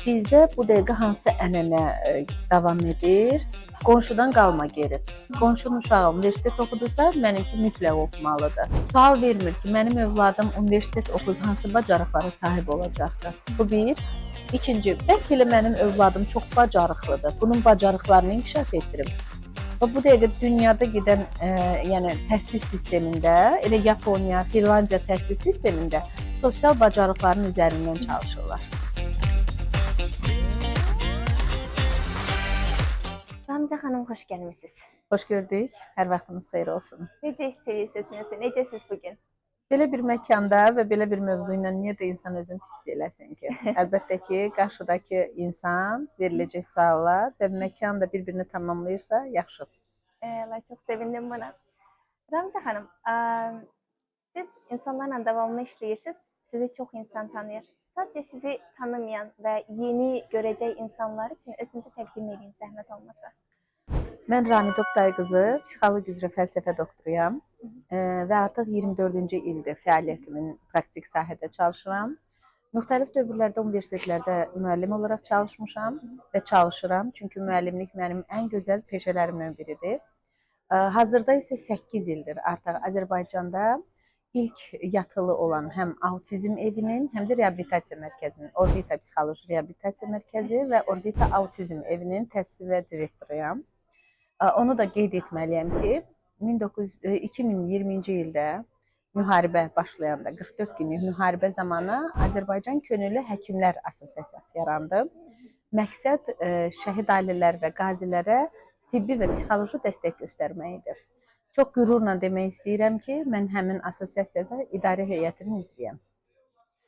Bizdə bu dəqiqə hansı ənənə davam edir? Qonşudan qalma geri. Qonşunun uşağı universitet oxudursa, mənimki mütləq oxumalıdır. Sual vermir ki, mənim övladım universitet oxuyub hansı bacarıqlara sahib olacaqdır. Bu bir. İkinci, bəlkə elə mənim övladım çox bacarıqlıdır. Bunun bacarıqlarını inkişaf etdirim. Və bu dəqiqə dünyada gedən, yəni təhsil sistemində, elə Yaponiya, Finlandiya təhsil sistemində sosial bacarıqların üzərindən çalışırlar. Ramizə xanım, xoş gəlmisiniz. Xoş gördük. Hər vaxtınız xeyir olsun. Necə hiss edirsiniz? Necəsiz bugün? Belə bir məkanda və belə bir mövzu ilə niyə də insan özünü pis eləsin ki? Əlbəttə ki, qarşıdakı insan veriləcək suallar və məkan da bir-birini tamamlayırsa yaxşı. Çox sevindim buna. Ramizə xanım, siz insanlarla davamlı işləyirsiniz. Sizi çox insan tanıyır. Sadəcə sizi tanımayan və yeni görəcək insanlar üçün özünüzü təqdim edin, zəhmət olmasa. Mən Ramizə Oktay qızı, psixologiya üzrə fəlsəfə doktoruyam və artıq 24-cü ildir fəaliyyətimin praktik sahədə çalışıram. Müxtəlif dövrlərdə universitetlərdə müəllim olaraq çalışmışam və çalışıram, çünki müəllimlik mənim ən gözəl peşələrimdən biridir. Hazırda isə 8 ildir artıq Azərbaycanda ilk yatılı olan həm autizm evinin, həm də reabilitasiya mərkəzinin, Orbita Psixoloji Reabilitasiya Mərkəzi və Orbita Autizm evinin təsis və direktoruyam. Onu da qeyd etməliyəm ki, 2020-ci ildə müharibə başlayanda, 44 günlük müharibə zamanı Azərbaycan Könüllü Həkimlər Assosiasiyası yarandı. Məqsəd şəhid ailələr və qazilərə tibbi və psixoloji dəstək göstərmək idi. Çox qürurla demək istəyirəm ki, mən həmin assosiasiyada idarə heyətinin üzvüyəm.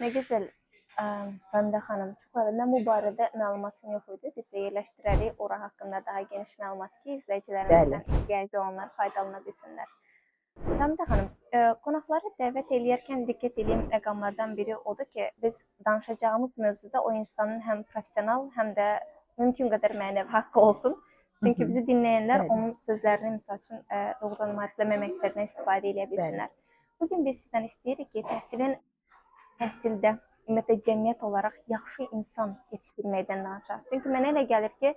Nə gözəl, Ramizə xanım, çox əvvəldən bu barədə məlumatım yox idi. Biz də yerləşdirərik ora haqqında daha geniş məlumat ki, izləyicilərimizdən ehtiyacı olanlar faydalana bilsinlər. Ramizə xanım, qonaqları dəvət edərkən diqqət edeyim məqamlardan biri odur ki, biz danışacağımız mövzuda o insanın həm professional, həm də mümkün qədər mənəvi haqqı olsun. Çünki bizi dinləyənlər onun sözlərini misal üçün doğrudan müharifləmə məqsədinə istifadə edə bilsinlər. Bugün biz sizdən istəyirik ki, təhsildə ümumiyyətlə cəmiyyət olaraq yaxşı insan yetişdirməkdən danışaq. Çünki mənə elə gəlir ki,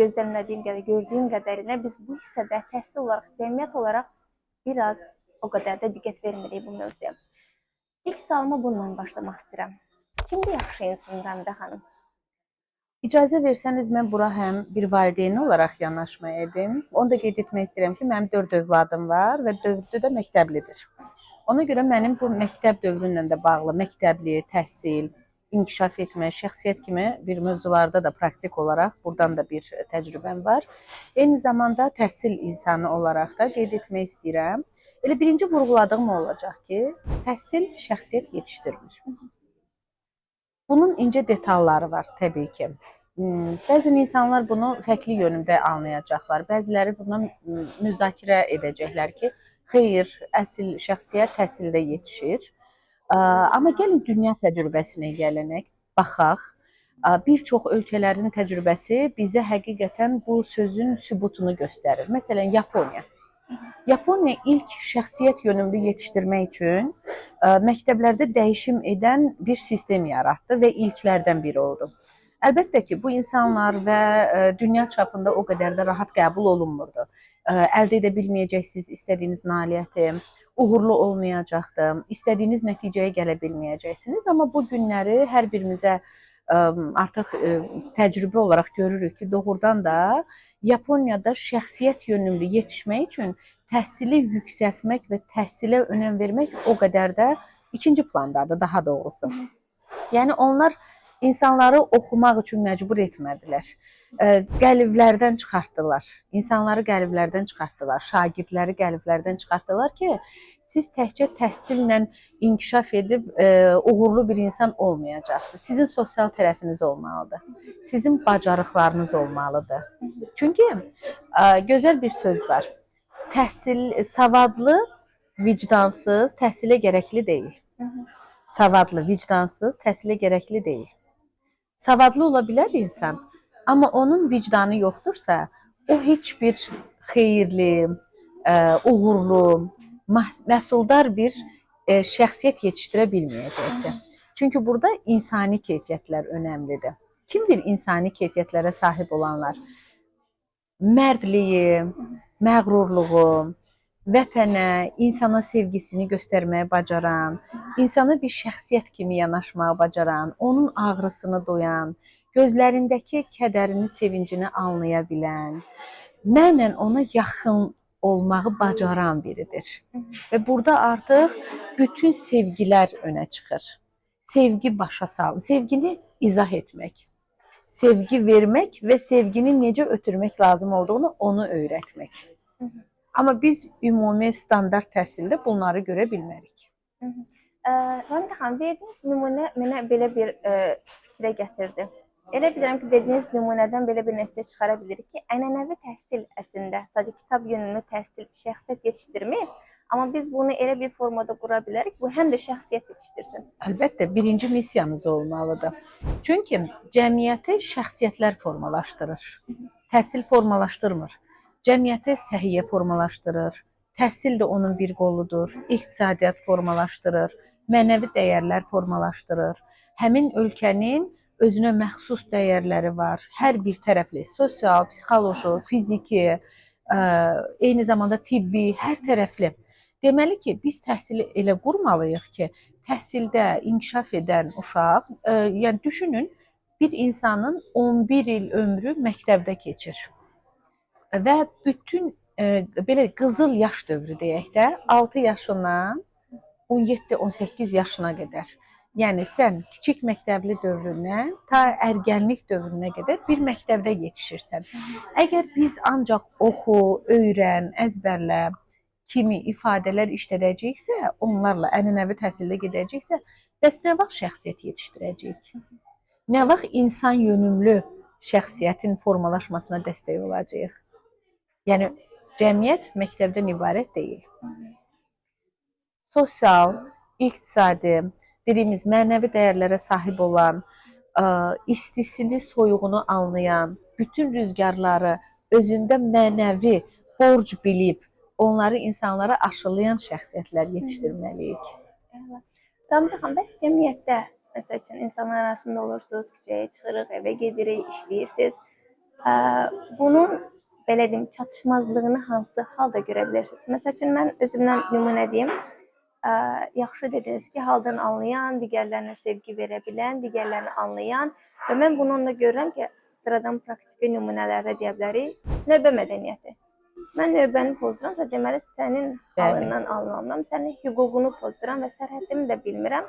gözləmədiyim qədər, gördüyüm qədərilə biz bu hissədə təhsil olaraq, cəmiyyət olaraq biraz o qədər də diqqət vermirik bu mövzuya. İlk sualıma bununla başlamaq istəyirəm. Kimdir yaxşı insan, Ramizə xanım? İcazə versəniz, mən bura həm bir valideyn olaraq yanaşma edim. Onu da qeyd etmək istəyirəm ki, mənim 4 övladım var və 4'ü də məktəblidir. Ona görə mənim bu məktəb dövrü ilə də bağlı məktəbli, təhsil, inkişaf etmə, şəxsiyyət kimi bir mövzularda da praktik olaraq buradan da bir təcrübəm var. Eyni zamanda təhsil insanı olaraq da qeyd etmək istəyirəm. Elə birinci vurğuladığım olacaq ki, təhsil şəxsiyyət yetişdirmir. Bunun incə detalları var təbii ki. Bəzi insanlar bunu fərqli yönündə anlayacaqlar. Bəziləri buna müzakirə edəcəklər ki, xeyr, əsl şəxsiyyət təhsildə yetişir. Amma gəlin dünya təcrübəsinə gəlinək, baxaq. Bir çox ölkələrin təcrübəsi bizə həqiqətən bu sözün sübutunu göstərir. Məsələn, Yaponiya. Yaponiya ilk şəxsiyyət yönümlü yetişdirmək üçün məktəblərdə dəyişim edən bir sistem yaratdı və ilklərdən biri oldu. Əlbəttə ki, bu insanlar və dünya çapında o qədər də rahat qəbul olunmurdu. Əldə edə bilməyəcəksiniz istədiyiniz nailiyyəti, uğurlu olmayacaqdır, istədiyiniz nəticəyə gələ bilməyəcəksiniz. Amma bu günləri hər birimizə artıq təcrübə olaraq görürük ki, doğrudan da Yaponiyada şəxsiyyət yönümlü yetişmək üçün təhsili yüksəltmək və təhsilə önəm vermək o qədər də ikinci plandadır, daha doğrusu. Yəni onlar insanları oxumaq üçün məcbur etmədilər. Qəliblərdən çıxartdılar. İnsanları qəliblərdən çıxartdılar. Şagirdləri qəliblərdən çıxartdılar ki, siz təkcə təhsillə inkişaf edib uğurlu bir insan olmayacaqsınız. Sizin sosial tərəfiniz olmalıdır. Sizin bacarıqlarınız olmalıdır. Çünki gözəl bir söz var. Təhsil, savadlı, vicdansız, təhsilə gərəkli deyil. Savadlı, vicdansız, təhsilə gərəkli deyil. Savadlı ola bilər insan, amma onun vicdanı yoxdursa, o heç bir xeyirli, uğurlu, məhsuldar bir şəxsiyyət yetişdirə bilməyəcəkdir. Çünki burada insani keyfiyyətlər önəmlidir. Kimdir insani keyfiyyətlərə sahib olanlar? Mərdliyi, məğrurluğu, vətənə, insana sevgisini göstərməyə bacaran, insana bir şəxsiyyət kimi yanaşmağı bacaran, onun ağrısını duyan, gözlərindəki kədərini, sevincini anlaya bilən, mənlə ona yaxın olmağı bacaran biridir. Və burada artıq bütün sevgilər önə çıxır. Sevgi başa salın, sevgini izah etmək, sevgi vermək və sevgini necə ötürmək lazım olduğunu onu öyrətmək. Amma biz ümumi standart təhsildə bunları görə bilmərik. Ramidə xanım, verdiyiniz nümunə mənə belə bir fikrə gətirdi. Elə bilirəm ki, dediyiniz nümunədən belə bir nəticə çıxara bilirik ki, ənənəvi təhsil əslində sadəcə kitab yönümlü təhsil şəxsiyyət yetişdirmir. Amma biz bunu elə bir formada qura bilərik, bu həm də şəxsiyyət yetişdirsin. Əlbəttə, birinci missiyamız olmalıdır. Çünki cəmiyyəti şəxsiyyətlər formalaşdırır. Təhsil formalaşdırmır. Cəmiyyəti səhiyyə formalaşdırır. Təhsil də onun bir qoludur. İqtisadiyyat formalaşdırır. Mənəvi dəyərlər formalaşdırır. Həmin ölkənin özünə məxsus dəyərləri var. Hər bir tərəfli, sosial, psixoloji, fiziki, eyni zamanda tibbi, hər tərəfli. Deməli ki, biz təhsili elə qurmalıyıq ki, təhsildə inkişaf edən uşaq, yəni düşünün, bir insanın 11 il ömrü məktəbdə keçir. Və bütün belə qızıl yaş dövrü deyək də, 6 yaşından 17-18 yaşına qədər. Yəni sən kiçik məktəbli dövründən ta ərgənlik dövrünə qədər bir məktəbdə yetişirsən. Əgər biz ancaq oxu, öyrən, əzbərlə kimi ifadələr işlədəcəksə, onlarla ənənəvi təhsildə gedəcəksə, bəs nə vaxt şəxsiyyət yetişdirəcəyik? Nə vaxt insan yönümlü şəxsiyyətin formalaşmasına dəstək olacağıq? Yəni cəmiyyət məktəbdən ibarət deyil. Sosial, iqtisadi, dediyimiz mənəvi dəyərlərə sahib olan, istisini, soyuğunu anlayan, bütün rüzgarları özündə mənəvi borc bilib, onları insanlara aşılayan şəxsiyyətlər yetişdirməliyik. Ramidə xanım, bəs cəmiyyətdə, məsəl üçün, insanlar arasında olursunuz, küçəyə çıxırıq, evə gedirik, işləyirsiniz. Bunun, belə deyim, çatışmazlığını hansı halda görə bilirsiniz? Məsəl üçün, mən özümdən nümunə deyim. Yaxşı dediniz ki, haldan anlayan, digərlərinə sevgi verə bilən, digərlərini anlayan və mən bunu onda görürəm ki, sıradan praktiki nümunələrdə deyə bilərik, növbə mədəniyyəti. Mən növbəni pozuramsa, deməli sənin halından anlamıram, sənin hüququnu pozuram və sərhəddimi də bilmirəm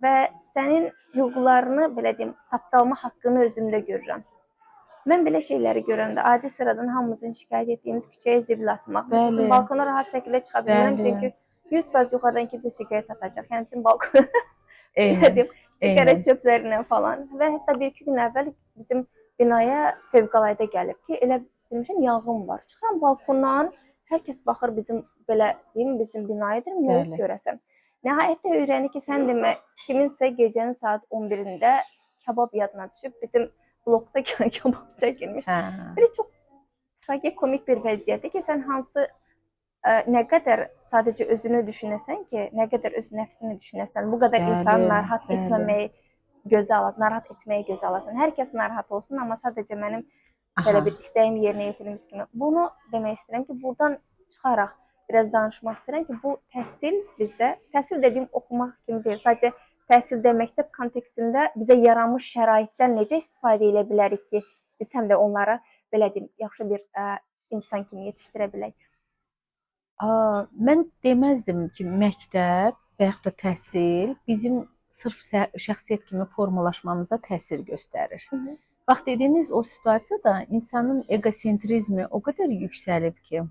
və sənin hüquqlarını, belə deyim, tapdalma haqqını özümdə görürəm. Mən belə şeyləri görəndə adi sıradan hamımızın şikayət etdiyimiz küçəyə zibil atmaq, məsələn, balkona rahat şəkildə çıxa bilmirəm, çünki 100% yuxarıdan kimsə siqaret atacaq. Yəni bizim balkona siqaret çöplərindən falan və hətta 1-2 gün əvvəl bizim binaya fövqəladə gəlib ki, elə bilmişəm yanğın var. Çıxıram balkondan, hər kəs baxır bizim belə deyim, bizim binayıdır, nə olub görəsən. Nəhayətdə öyrənir ki, sən demə kiminsə gecənin saat 11-də kabab yadına düşüb bizim blokda kabab çəkilmiş. Belə çox tragikomik bir vəziyyətdir ki, sən hansı nə qədər sadəcə özünü düşünəsən ki, nə qədər öz nəfsini düşünəsən, bu qədər insanı narahat etməməyi gözə alasan, narahat etməyi gözə alasan. Hər kəs narahat olsun, amma sadəcə mənim belə bir istəyim yerinə yetirilmiş kimi. Bunu demək istəyirəm ki, buradan çıxaraq biraz danışmaq istəyirəm ki, bu təhsil bizdə, təhsil dediyim oxumaq kimi deyil, sadəcə təhsildə məktəb kontekstində bizə yaranmış şəraitdən necə istifadə edə bilərik ki, biz həm də onlara belə deyim, yaxşı bir insan kimi yetişdirə bilək. Mən deməzdim ki, məktəb və yaxud da təhsil bizim sırf şəxsiyyət kimi formalaşmamıza təsir göstərir. Bax, dediyiniz o situasiyada insanın egosentrizmi o qədər yüksəlib ki,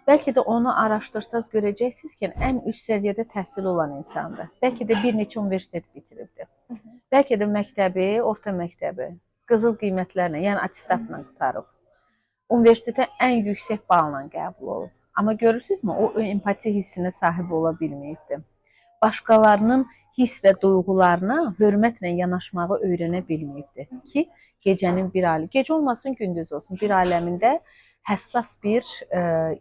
bəlkə də onu araşdırsaz görəcəksiniz ki, ən üst səviyyədə təhsil olan insandır. Bəlkə də bir neçə universitet bitiribdir. Bəlkə də məktəbi, orta məktəbi qızıl qiymətlərlə, yəni attestatla qutarıb. Universitetə ən yüksək balla qəbul olub. Amma görürsünüzmü, o empati hissinə sahib ola bilməyibdi. Başqalarının hiss və duyğularına hörmətlə yanaşmağı öyrənə bilməyibdi ki, gecənin bir aləmi, gecə olmasın, gündüz olsun, bir aləmində həssas bir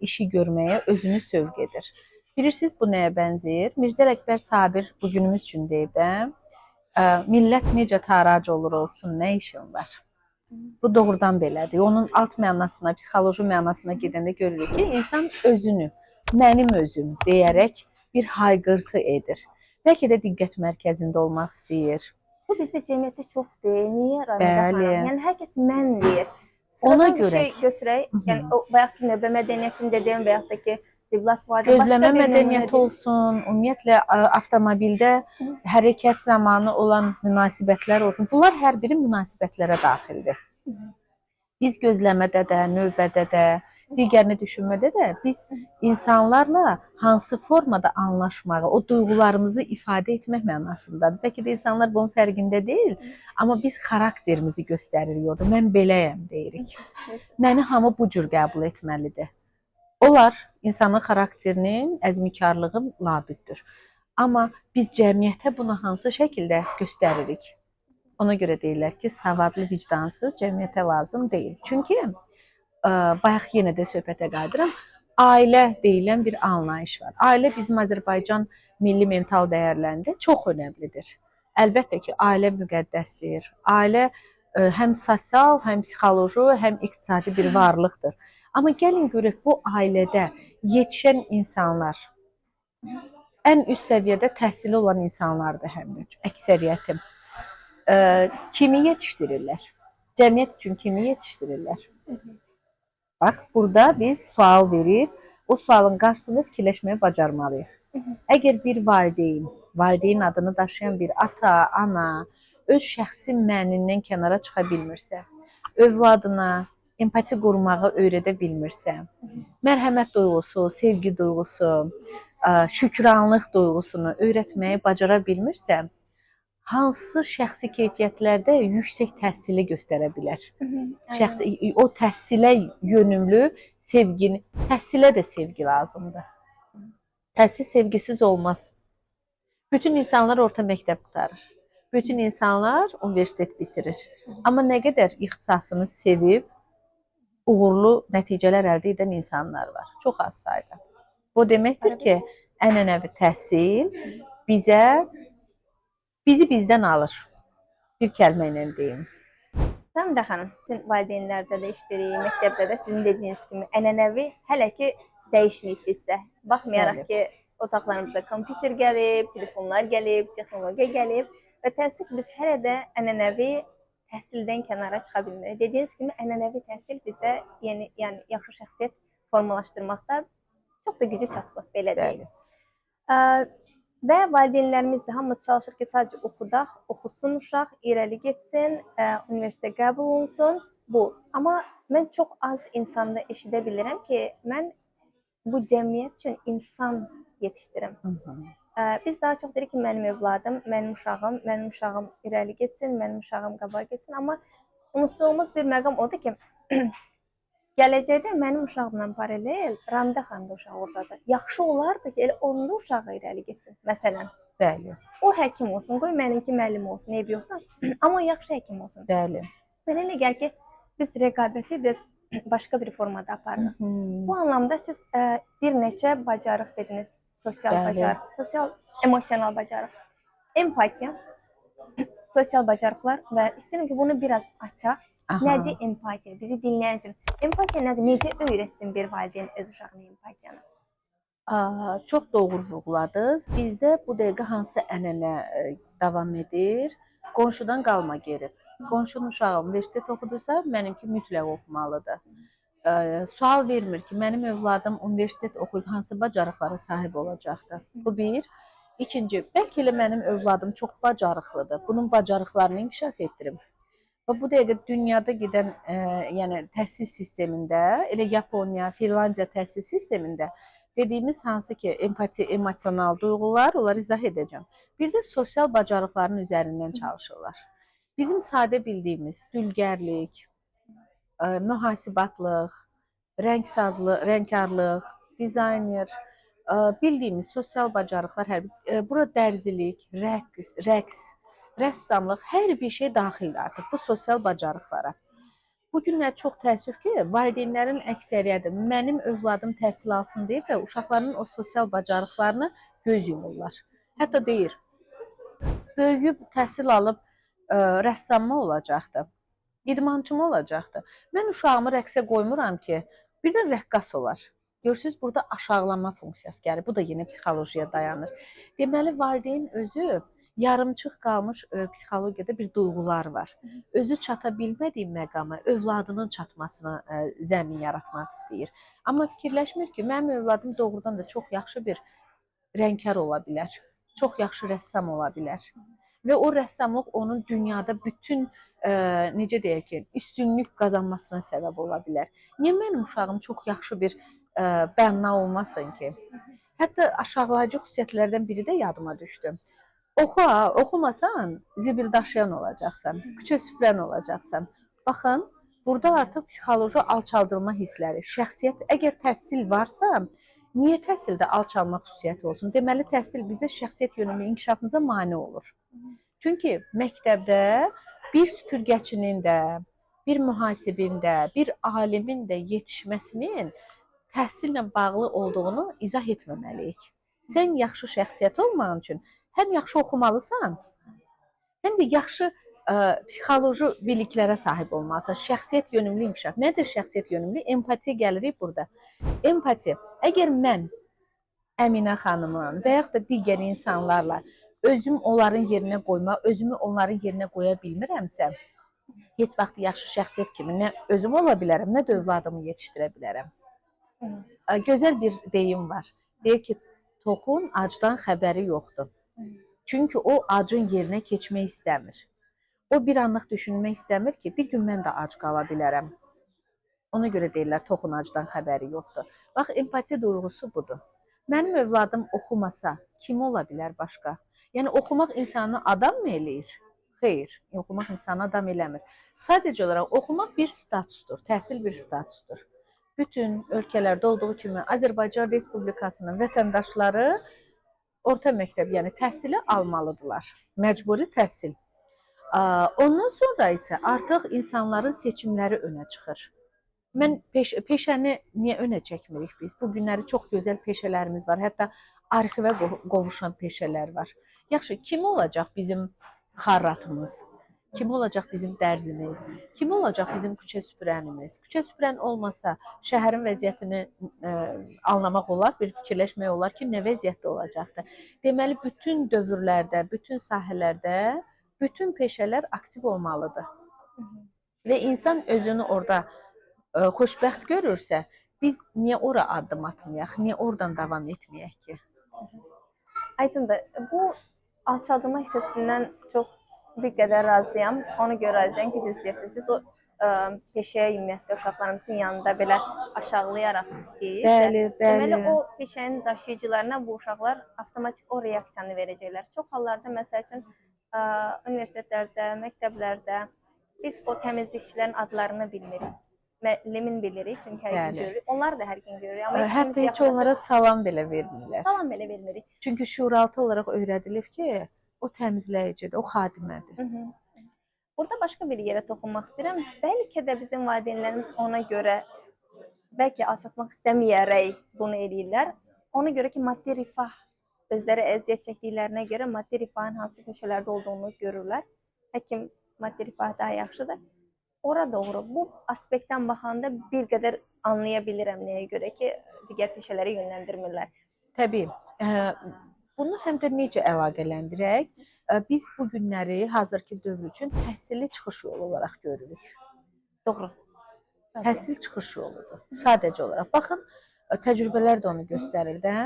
işi görməyə özünü sövq edir. Bilirsiniz, bu nəyə bənzəyir? Mirzə Ələkbər Sabir bugünümüz üçün deyib də, millət necə tarac olur olsun, nə işin var? Bu doğrudan belədir. Onun alt mənasına, psixoloji mənasına gedəndə görürük ki, insan özünü, mənim özüm deyərək bir hayqırtı edir. Bəlkə də diqqət mərkəzində olmaq istəyir. Bu bizdə cəmiyyətdə çoxdur. Niyə Ramida Bəli. xanım? Yəni hər kəs mən deyir. Ona Sıradan bir görə. şey götürək. Yəni o bayaqki növbə mədəniyyətində deyim və yaxud da ki, Ziblat vadi Gözləmə mədəniyyəti olsun, ümumiyyətlə avtomobildə hərəkət zamanı olan münasibətlər olsun. Bunlar hər biri münasibətlərə daxildir. Biz gözləmədə də, növbədə də, digərini düşünmədə də biz insanlarla hansı formada anlaşmağı, o duyğularımızı ifadə etmək mənasındadır. Bəlkə də insanlar bunun fərqində deyil, amma biz xarakterimizi göstəririk orada. Mən beləyəm deyirik. Məni hamı bu cür qəbul etməlidir. Onlar insanın xarakterinin, əzmkarlığı labüddür. Amma biz cəmiyyətə bunu hansı şəkildə göstəririk? Ona görə deyirlər ki, savadlı, vicdansız cəmiyyətə lazım deyil. Çünki bayaq yenə də söhbətə qayıdıram. Ailə deyilən bir anlayış var. Ailə bizim Azərbaycan milli mental dəyərlərində çox önəmlidir. Əlbəttə ki, ailə müqəddəsdir. Ailə həm sosial, həm psixoloji, həm iqtisadi bir varlıqdır. Amma gəlin görək bu ailədə yetişən insanlar ən üst səviyyədə təhsili olan insanlardır həm də əksəriyyətim. Kimi yetişdirirlər? Cəmiyyət üçün kimi yetişdirirlər? Bax, burada biz sual verib, o sualın qarşısında fikirləşməyi bacarmalıyıq. Əgər bir valideyn adını daşıyan bir ata, ana, öz şəxsi mənindən kənara çıxa bilmirsə, övladına empati qurmağı öyrədə bilmirsə, mərhəmət duyğusu, sevgi duyğusu, şükranlıq duyğusunu öyrətməyi bacara bilmirsə, hansı şəxsi keyfiyyətlərdə yüksək təhsili göstərə bilər? O təhsilə yönümlü sevgini, təhsilə də sevgi lazımdır. Təhsil sevgisiz olmaz. Bütün insanlar orta məktəb qurtarır. Bütün insanlar universitet bitirir. Amma nə qədər ixtisasını sevib, uğurlu nəticələr əldə edən insanlar var. Çox az sayda. Bu deməkdir ki, ənənəvi təhsil bizi bizdən alır. Bir kəlmə ilə deyim. Ramida xanım, bütün valideynlərdə də işləyirik, məktəbdə də sizin dediyiniz kimi ənənəvi hələ ki dəyişməyib bizdə. Baxmayaraq ki, otaqlarımızda kompüter gəlib, telefonlar gəlib, texnologiya gəlib və təəssüf biz hələ də ənənəvi təhsildən kənara çıxa bilmirik. Dediyiniz kimi ənənəvi təhsil bizdə yəni yaxşı şəxsiyyət formalaşdırmaqda çox da gücü çatmır, belə deyək. Və valideynlərimiz də hamımız çalışır ki, sadəcə oxudaq, oxusun uşaq, irəli getsin, universitetə qəbul olunsun, bu. Amma mən çox az insanda eşidə bilirəm ki, mən bu cəmiyyət üçün insan yetişdirim. Biz daha çox deyirik ki, mənim övladım, mənim uşağım irəli getsin, mənim uşağım qabağa getsin. Amma unutduğumuz bir məqam odur ki, gələcəkdə mənim uşağımla paralel Ramida xanım da uşağı oradadır. Yaxşı olardı ki, elə onun da uşağı irəli getsin. Məsələn, bəli. O həkim olsun, qoy mənimki müəllim olsun, eybi yoxdur. Amma yaxşı həkim olsun. Bəli. Mənə elə gəlir ki, biz rəqabəti biraz başqa bir formada aparırıq. Bu anlamda siz bir neçə bacarıq dediniz, sosial bacarıq, sosial emosional bacarıq, empatiya, sosial bacarıqlar və istəyirəm ki, bunu biraz açaq. Nədir empatiya? Bizi dinləyən üçün empatiya nədir? Necə öyrətsin bir valideyn öz uşağına empatiyanı? Çox doğru vurğuladınız. Bizdə bu dəqiqə hansı ənənə davam edir? Qonşudan qalma geri. Qonşunun uşağı universitet oxudursa, mənimki mütləq oxumalıdır. Sual vermir ki, mənim övladım universitet oxuyub hansı bacarıqlara sahib olacaqdır? Bu bir. İkinci, bəlkə elə mənim övladım çox bacarıqlıdır. Bunun bacarıqlarını inkişaf etdirim. Və bu dəqiqə dünyada gedən yəni təhsil sistemində, elə Yaponiya, Finlandiya təhsil sistemində dediyimiz hansı ki, empati, emosional duyğular, onları izah edəcəm. Bir də sosial bacarıqların üzərindən çalışırlar. Bizim sadə bildiyimiz dülgərlik, mühasibatlıq, rəngkarlıq, dizayner, bildiyimiz sosial bacarıqlar, bura dərzilik, rəqs, rəssamlıq, hər bir şey daxildir artıq bu sosial bacarıqlara. Bu günlər çox təəssüf ki, valideynlərin əksəriyyəti mənim övladım təhsil alsın deyib də uşaqlarının o sosial bacarıqlarını göz yumurlar. Hətta deyir, böyüyüb təhsil alıb rəssam mı olacaqdı? İdmançı mı olacaqdı? Mən uşağımı rəqsə qoymuram ki, birdən rəqqas olar. Görürsüz, burada aşağılama funksiyası gəlir. Bu da yenə psixologiyaya dayanır. Deməli, valideyn özü yarımçıq qalmış psixologiyada bir duyğular var. Özü çata bilmədiyi məqama övladının çatmasına zəmin yaratmaq istəyir. Amma fikirləşmir ki, mənim övladım doğrudan da çox yaxşı bir rəngkar ola bilər. Çox yaxşı rəssam ola bilər. Və o rəssamlıq onun dünyada bütün necə deyək ki, üstünlük qazanmasına səbəb ola bilər. Niyə mənim uşağım çox yaxşı bir bənna olmasın ki? Hətta aşağılayıcı xüsusiyyətlərdən biri də yadıma düşdü. Oxumasan zibil daşıyan olacaqsan, küçə süpürən olacaqsan. Baxın, burada artıq psixoloji alçaldılma hissləri, şəxsiyyət, əgər təhsil varsa, niyə təhsildə alçalma xüsusiyyəti olsun? Deməli, təhsil bizə şəxsiyyət yönümlü inkişafımıza mane olur. Çünki məktəbdə bir süpürgəçinin də, bir mühasibin də, bir alimin də yetişməsinin təhsillə bağlı olduğunu izah etməməliyik. Sən yaxşı şəxsiyyət olmağın üçün həm yaxşı oxumalısan, həm də yaxşı psixoloji biliklərə sahib olmalısan. Şəxsiyyət yönümlü inkişaf. Nədir şəxsiyyət yönümlü? Empatiya gəlirik burada. Empati. Əgər mən Əminə xanımın və yaxud da digər insanlarla özüm onların yerinə qoyma, özümü onların yerinə qoya bilmirəmsə, heç vaxt yaxşı şəxsiyyət kimi nə özüm ola bilərəm, nə də övladımı yetişdirə bilərəm. Gözəl bir deyim var. Deyir ki, toxun acdan xəbəri yoxdur. Çünki o acın yerinə keçmək istəmir. O bir anlıq düşünmək istəmir ki, bir gün mən də ac qala bilərəm. Ona görə deyirlər, toxun acdan xəbəri yoxdur. Bax, empati duyğusu budur. Mənim övladım oxumasa, kim ola bilər başqa? Yəni, oxumaq insanı adam mı eləyir? Xeyr, oxumaq insanı adam eləmir. Sadəcə olaraq oxumaq bir statusdur, təhsil bir statusdur. Bütün ölkələrdə olduğu kimi Azərbaycan Respublikasının vətəndaşları orta məktəb, yəni təhsili almalıdırlar. Məcburi təhsil. Ondan sonra isə artıq insanların seçimləri önə çıxır. Mən peşəni niyə önə çəkmirik biz? Bu günləri çox gözəl peşələrimiz var. Hətta arxivə qovuşan peşələr var. Yaxşı, kim olacaq bizim xarratımız? Kim olacaq bizim dərzimiz? Kim olacaq bizim küçə süpürənimiz? Küçə süpürən olmasa şəhərin vəziyyətini anlamaq olar, bir fikirləşmək olar ki, nə vəziyyətdə olacaqdır. Deməli, bütün dövrlərdə, bütün sahələrdə, bütün peşələr aktiv olmalıdır. Və insan özünü orada xoşbəxt görürsə, biz niyə ora addım atmayaq, niyə oradan davam etməyək ki? Aydındır. Bu alçaldılma hissəsindən çox bir qədər razıyam. Ona görə razıyam ki, düz deyirsiniz. Biz o peşəyə ümumiyyətlə uşaqlarımızın yanında belə aşağılayaraq deyir. Bəli, bəli. Deməli, o peşənin daşıyıcılarına bu uşaqlar avtomatik o reaksiyanı verəcəklər. Çox hallarda, məsəl üçün, universitetlərdə, məktəblərdə biz o təmizlikçilərin adlarını bilmirik. Müəllimin bilirik, çünki hər gün görürük. Onlar da hər gün görürük. Hətta heç onlara salam belə vermirlər. Salam belə vermirik. Çünki şuuraltı olaraq öyrədilib ki, o təmizləyicidir, o xadimədir. Burada başqa bir yerə toxunmaq istəyirəm. Bəlkə də bizim valideynlərimiz ona görə, bəlkə alçatmaq istəməyərək bunu eləyirlər. Ona görə ki, maddi rifah, özləri əziyyət çəkdiklərinə görə maddi rifahın hansı peşələrdə olduğunu görürlər. Həkim maddi rifah daha yaxşıdır. Ora doğru, bu aspektdən baxanda bir qədər anlaya bilirəm nəyə görə ki, digər peşələrə yönləndirmirlər. Təbii. Bunu həm də necə əlaqələndirək? Biz bu günləri hazırki dövr üçün təhsilli çıxış yolu olaraq görürük. Doğru. Təhsil çıxış yoludur. Sadəcə olaraq. Baxın, təcrübələr də onu göstərir də.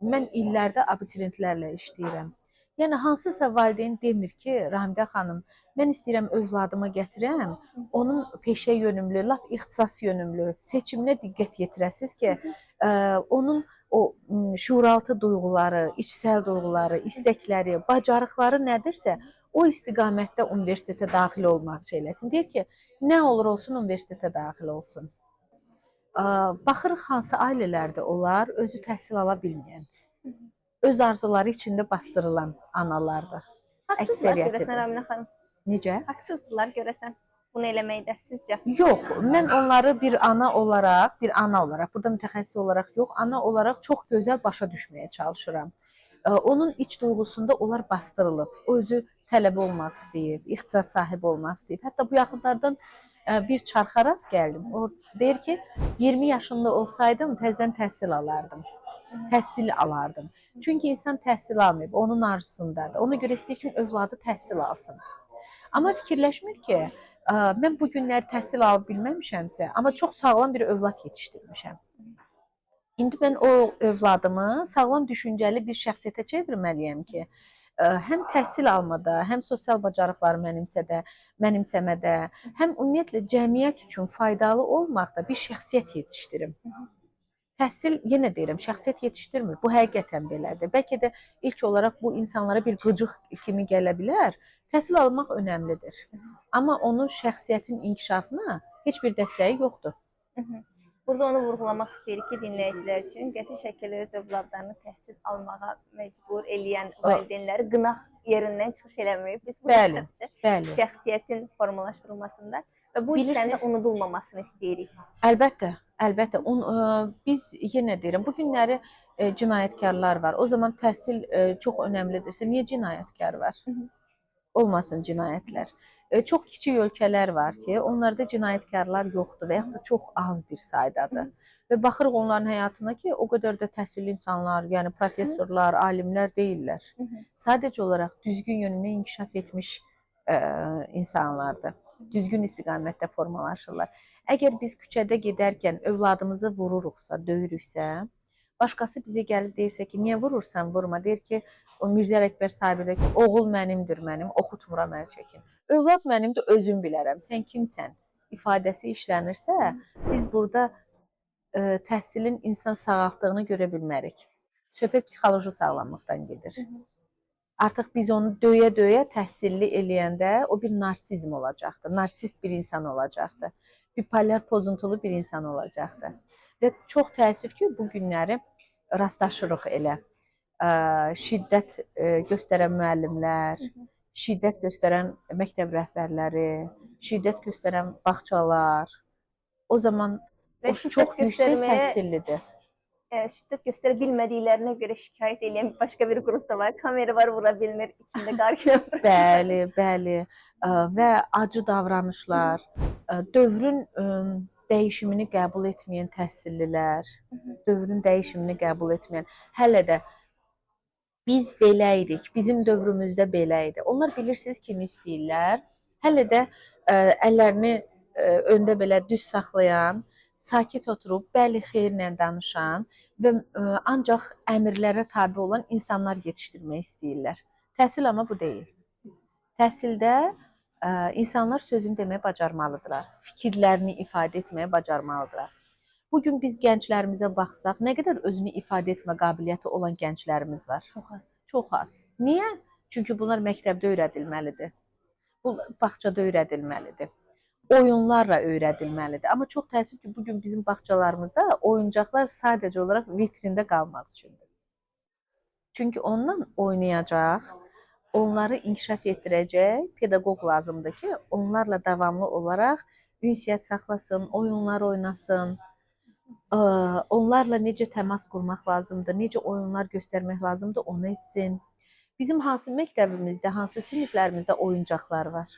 Mən illərdə abituriyentlərlə işləyirəm. Yəni, hansısa valideyn demir ki, Ramidə xanım, mən istəyirəm övladıma gətirəm, onun peşə yönümlü, lap ixtisas yönümlü seçiminə diqqət yetirəsiz ki, onun o şuuraltı duyğuları, içsəl duyğuları, istəkləri, bacarıqları nədirsə, o istiqamətdə universitetə daxil olmaq şeyləsin. Deyir ki, nə olur olsun, universitetə daxil olsun. Baxırıq, hansı ailələrdə olar, özü təhsil ala bilməyən, öz arzuları içində bastırılan analardır. Haqsızlar görəsən, Raminə xanım. Necə? Haqsızdılar görəsən bunu eləməkdə, sizcə? Yox, mən onları bir ana olaraq, burada mütəxəssis olaraq yox, ana olaraq çox gözəl başa düşməyə çalışıram. Onun iç duyğusunda onlar bastırılıb. O özü tələbə olmaq istəyir, ixtisas sahibi olmaq istəyir. Hətta bu yaxınlardan bir çarxa rast gəldim. O deyir ki, 20 yaşında olsaydım təzədən təhsil alardım. Təhsil alardım. Çünki insan təhsil almayıb, onun arzusundadır. Ona görə istəyir ki, övladı təhsil alsın. Amma fikirləşmir ki, mən bu günləri təhsil alıb bilməmişəmsə, amma çox sağlam bir övlad yetişdirmişəm. İndi mən o övladımı sağlam düşüncəli bir şəxsiyyətə çevirməliyəm ki, həm təhsil almada, həm sosial bacarıqları mənimsəmədə, həm ümumiyyətlə cəmiyyət üçün faydalı olmaqda bir şəxsiyyət yetişdirim. Təhsil, yenə deyirəm, şəxsiyyət yetişdirmir. Bu həqiqətən belədir. Bəlkə də ilk olaraq bu insanlara bir qıcıq kimi gələ bilər. Təhsil almaq önəmlidir. Amma onun şəxsiyyətin inkişafına heç bir dəstəyi yoxdur. Burada onu vurğulamaq istəyirik ki, dinləyicilər üçün qəti şəkildə öz övladlarını təhsil almağa məcbur eləyən valideynləri qınaq yerindən çıxış eləməyib. Biz bu sadəcə şəxsiyyətin formalaşdırılmasında və bu hissənin unudulmamasını istəyirik. Əlbəttə, əlbəttə. Biz yenə deyirəm, bu günləri cinayətkarlar var. O zaman təhsil çox önəmlidirsə, niyə cinayətkar var? Olmasın cinayətlər. Çox kiçik ölkələr var ki, onlarda cinayətkarlar yoxdur və yaxud da çox az bir saydadır. Və baxırıq onların həyatına ki, o qədər də təhsilli insanlar, yəni professorlar, alimlər deyirlər. Sadəcə olaraq düzgün yönünə inkişaf etmiş insanlardır. Düzgün istiqamətdə formalaşırlar. Əgər biz küçədə gedərkən övladımızı vururuqsa, döyürüksə, başqası bizə gəlib deyirsə ki, niyə vurursan, vurma. Deyir ki, o Mirzə Ələkbər Sabirdə ki, oğul mənimdir mənim, oxutmuram əl çəkin. Övlad mənimdir, özüm bilərəm, sən kimsən ifadəsi işlənirsə, biz burada təhsilin insan sağaltdığını görə bilmərik. Söhbət psixoloji sağlamlıqdan gedir. Artıq biz onu döyə-döyə təhsilli eləyəndə o bir narsizm olacaqdır, narsist bir insan olacaqdır, bipolar pozuntulu bir insan olacaqdır. Və çox təəssüf ki, bu günləri rastlaşırıq elə. Şiddət göstərən müəllimlər, şiddət göstərən məktəb rəhbərləri, şiddət göstərən bağçalar, o zaman o çox yüksək təhsillidir. Şiddət göstərə bilmədiklərinə görə şikayət edən başqa bir qrup da var. Kamera var, vura bilmir, içində qar kimi. Bəli, bəli. Və acı davranışlar, dövrün dəyişimini qəbul etməyən təhsillilər, dövrün dəyişimini qəbul etməyən, hələ də biz belə idik, bizim dövrümüzdə belə idi. Onlar bilirsiniz kimi istəyirlər, hələ də əllərini öndə belə düz saxlayan, sakit oturub, bəli xeyirlə danışan və ancaq əmrlərə tabe olan insanlar yetişdirmək istəyirlər. Təhsil amma bu deyil. Təhsildə insanlar sözünü deməyə bacarmalıdırlar, fikirlərini ifadə etməyə bacarmalıdırlar. Bugün biz gənclərimizə baxsaq, nə qədər özünü ifadə etmə qabiliyyəti olan gənclərimiz var? Çox az. Çox az. Niyə? Çünki bunlar məktəbdə öyrədilməlidir. Bu bağçada öyrədilməlidir. Oyunlarla öyrədilməlidir. Amma çox təəssüf ki, bugün bizim bağçalarımızda oyuncaqlar sadəcə olaraq vitrində qalmaq üçündür. Çünki ondan oynayacaq, onları inkişaf etdirəcək pedaqoq lazımdır ki, onlarla davamlı olaraq ünsiyyət saxlasın, oyunlar oynasın, onlarla necə təmas qurmaq lazımdır, necə oyunlar göstərmək lazımdır, onu etsin. Bizim hansı məktəbimizdə, hansı siniflərimizdə oyuncaqlar var?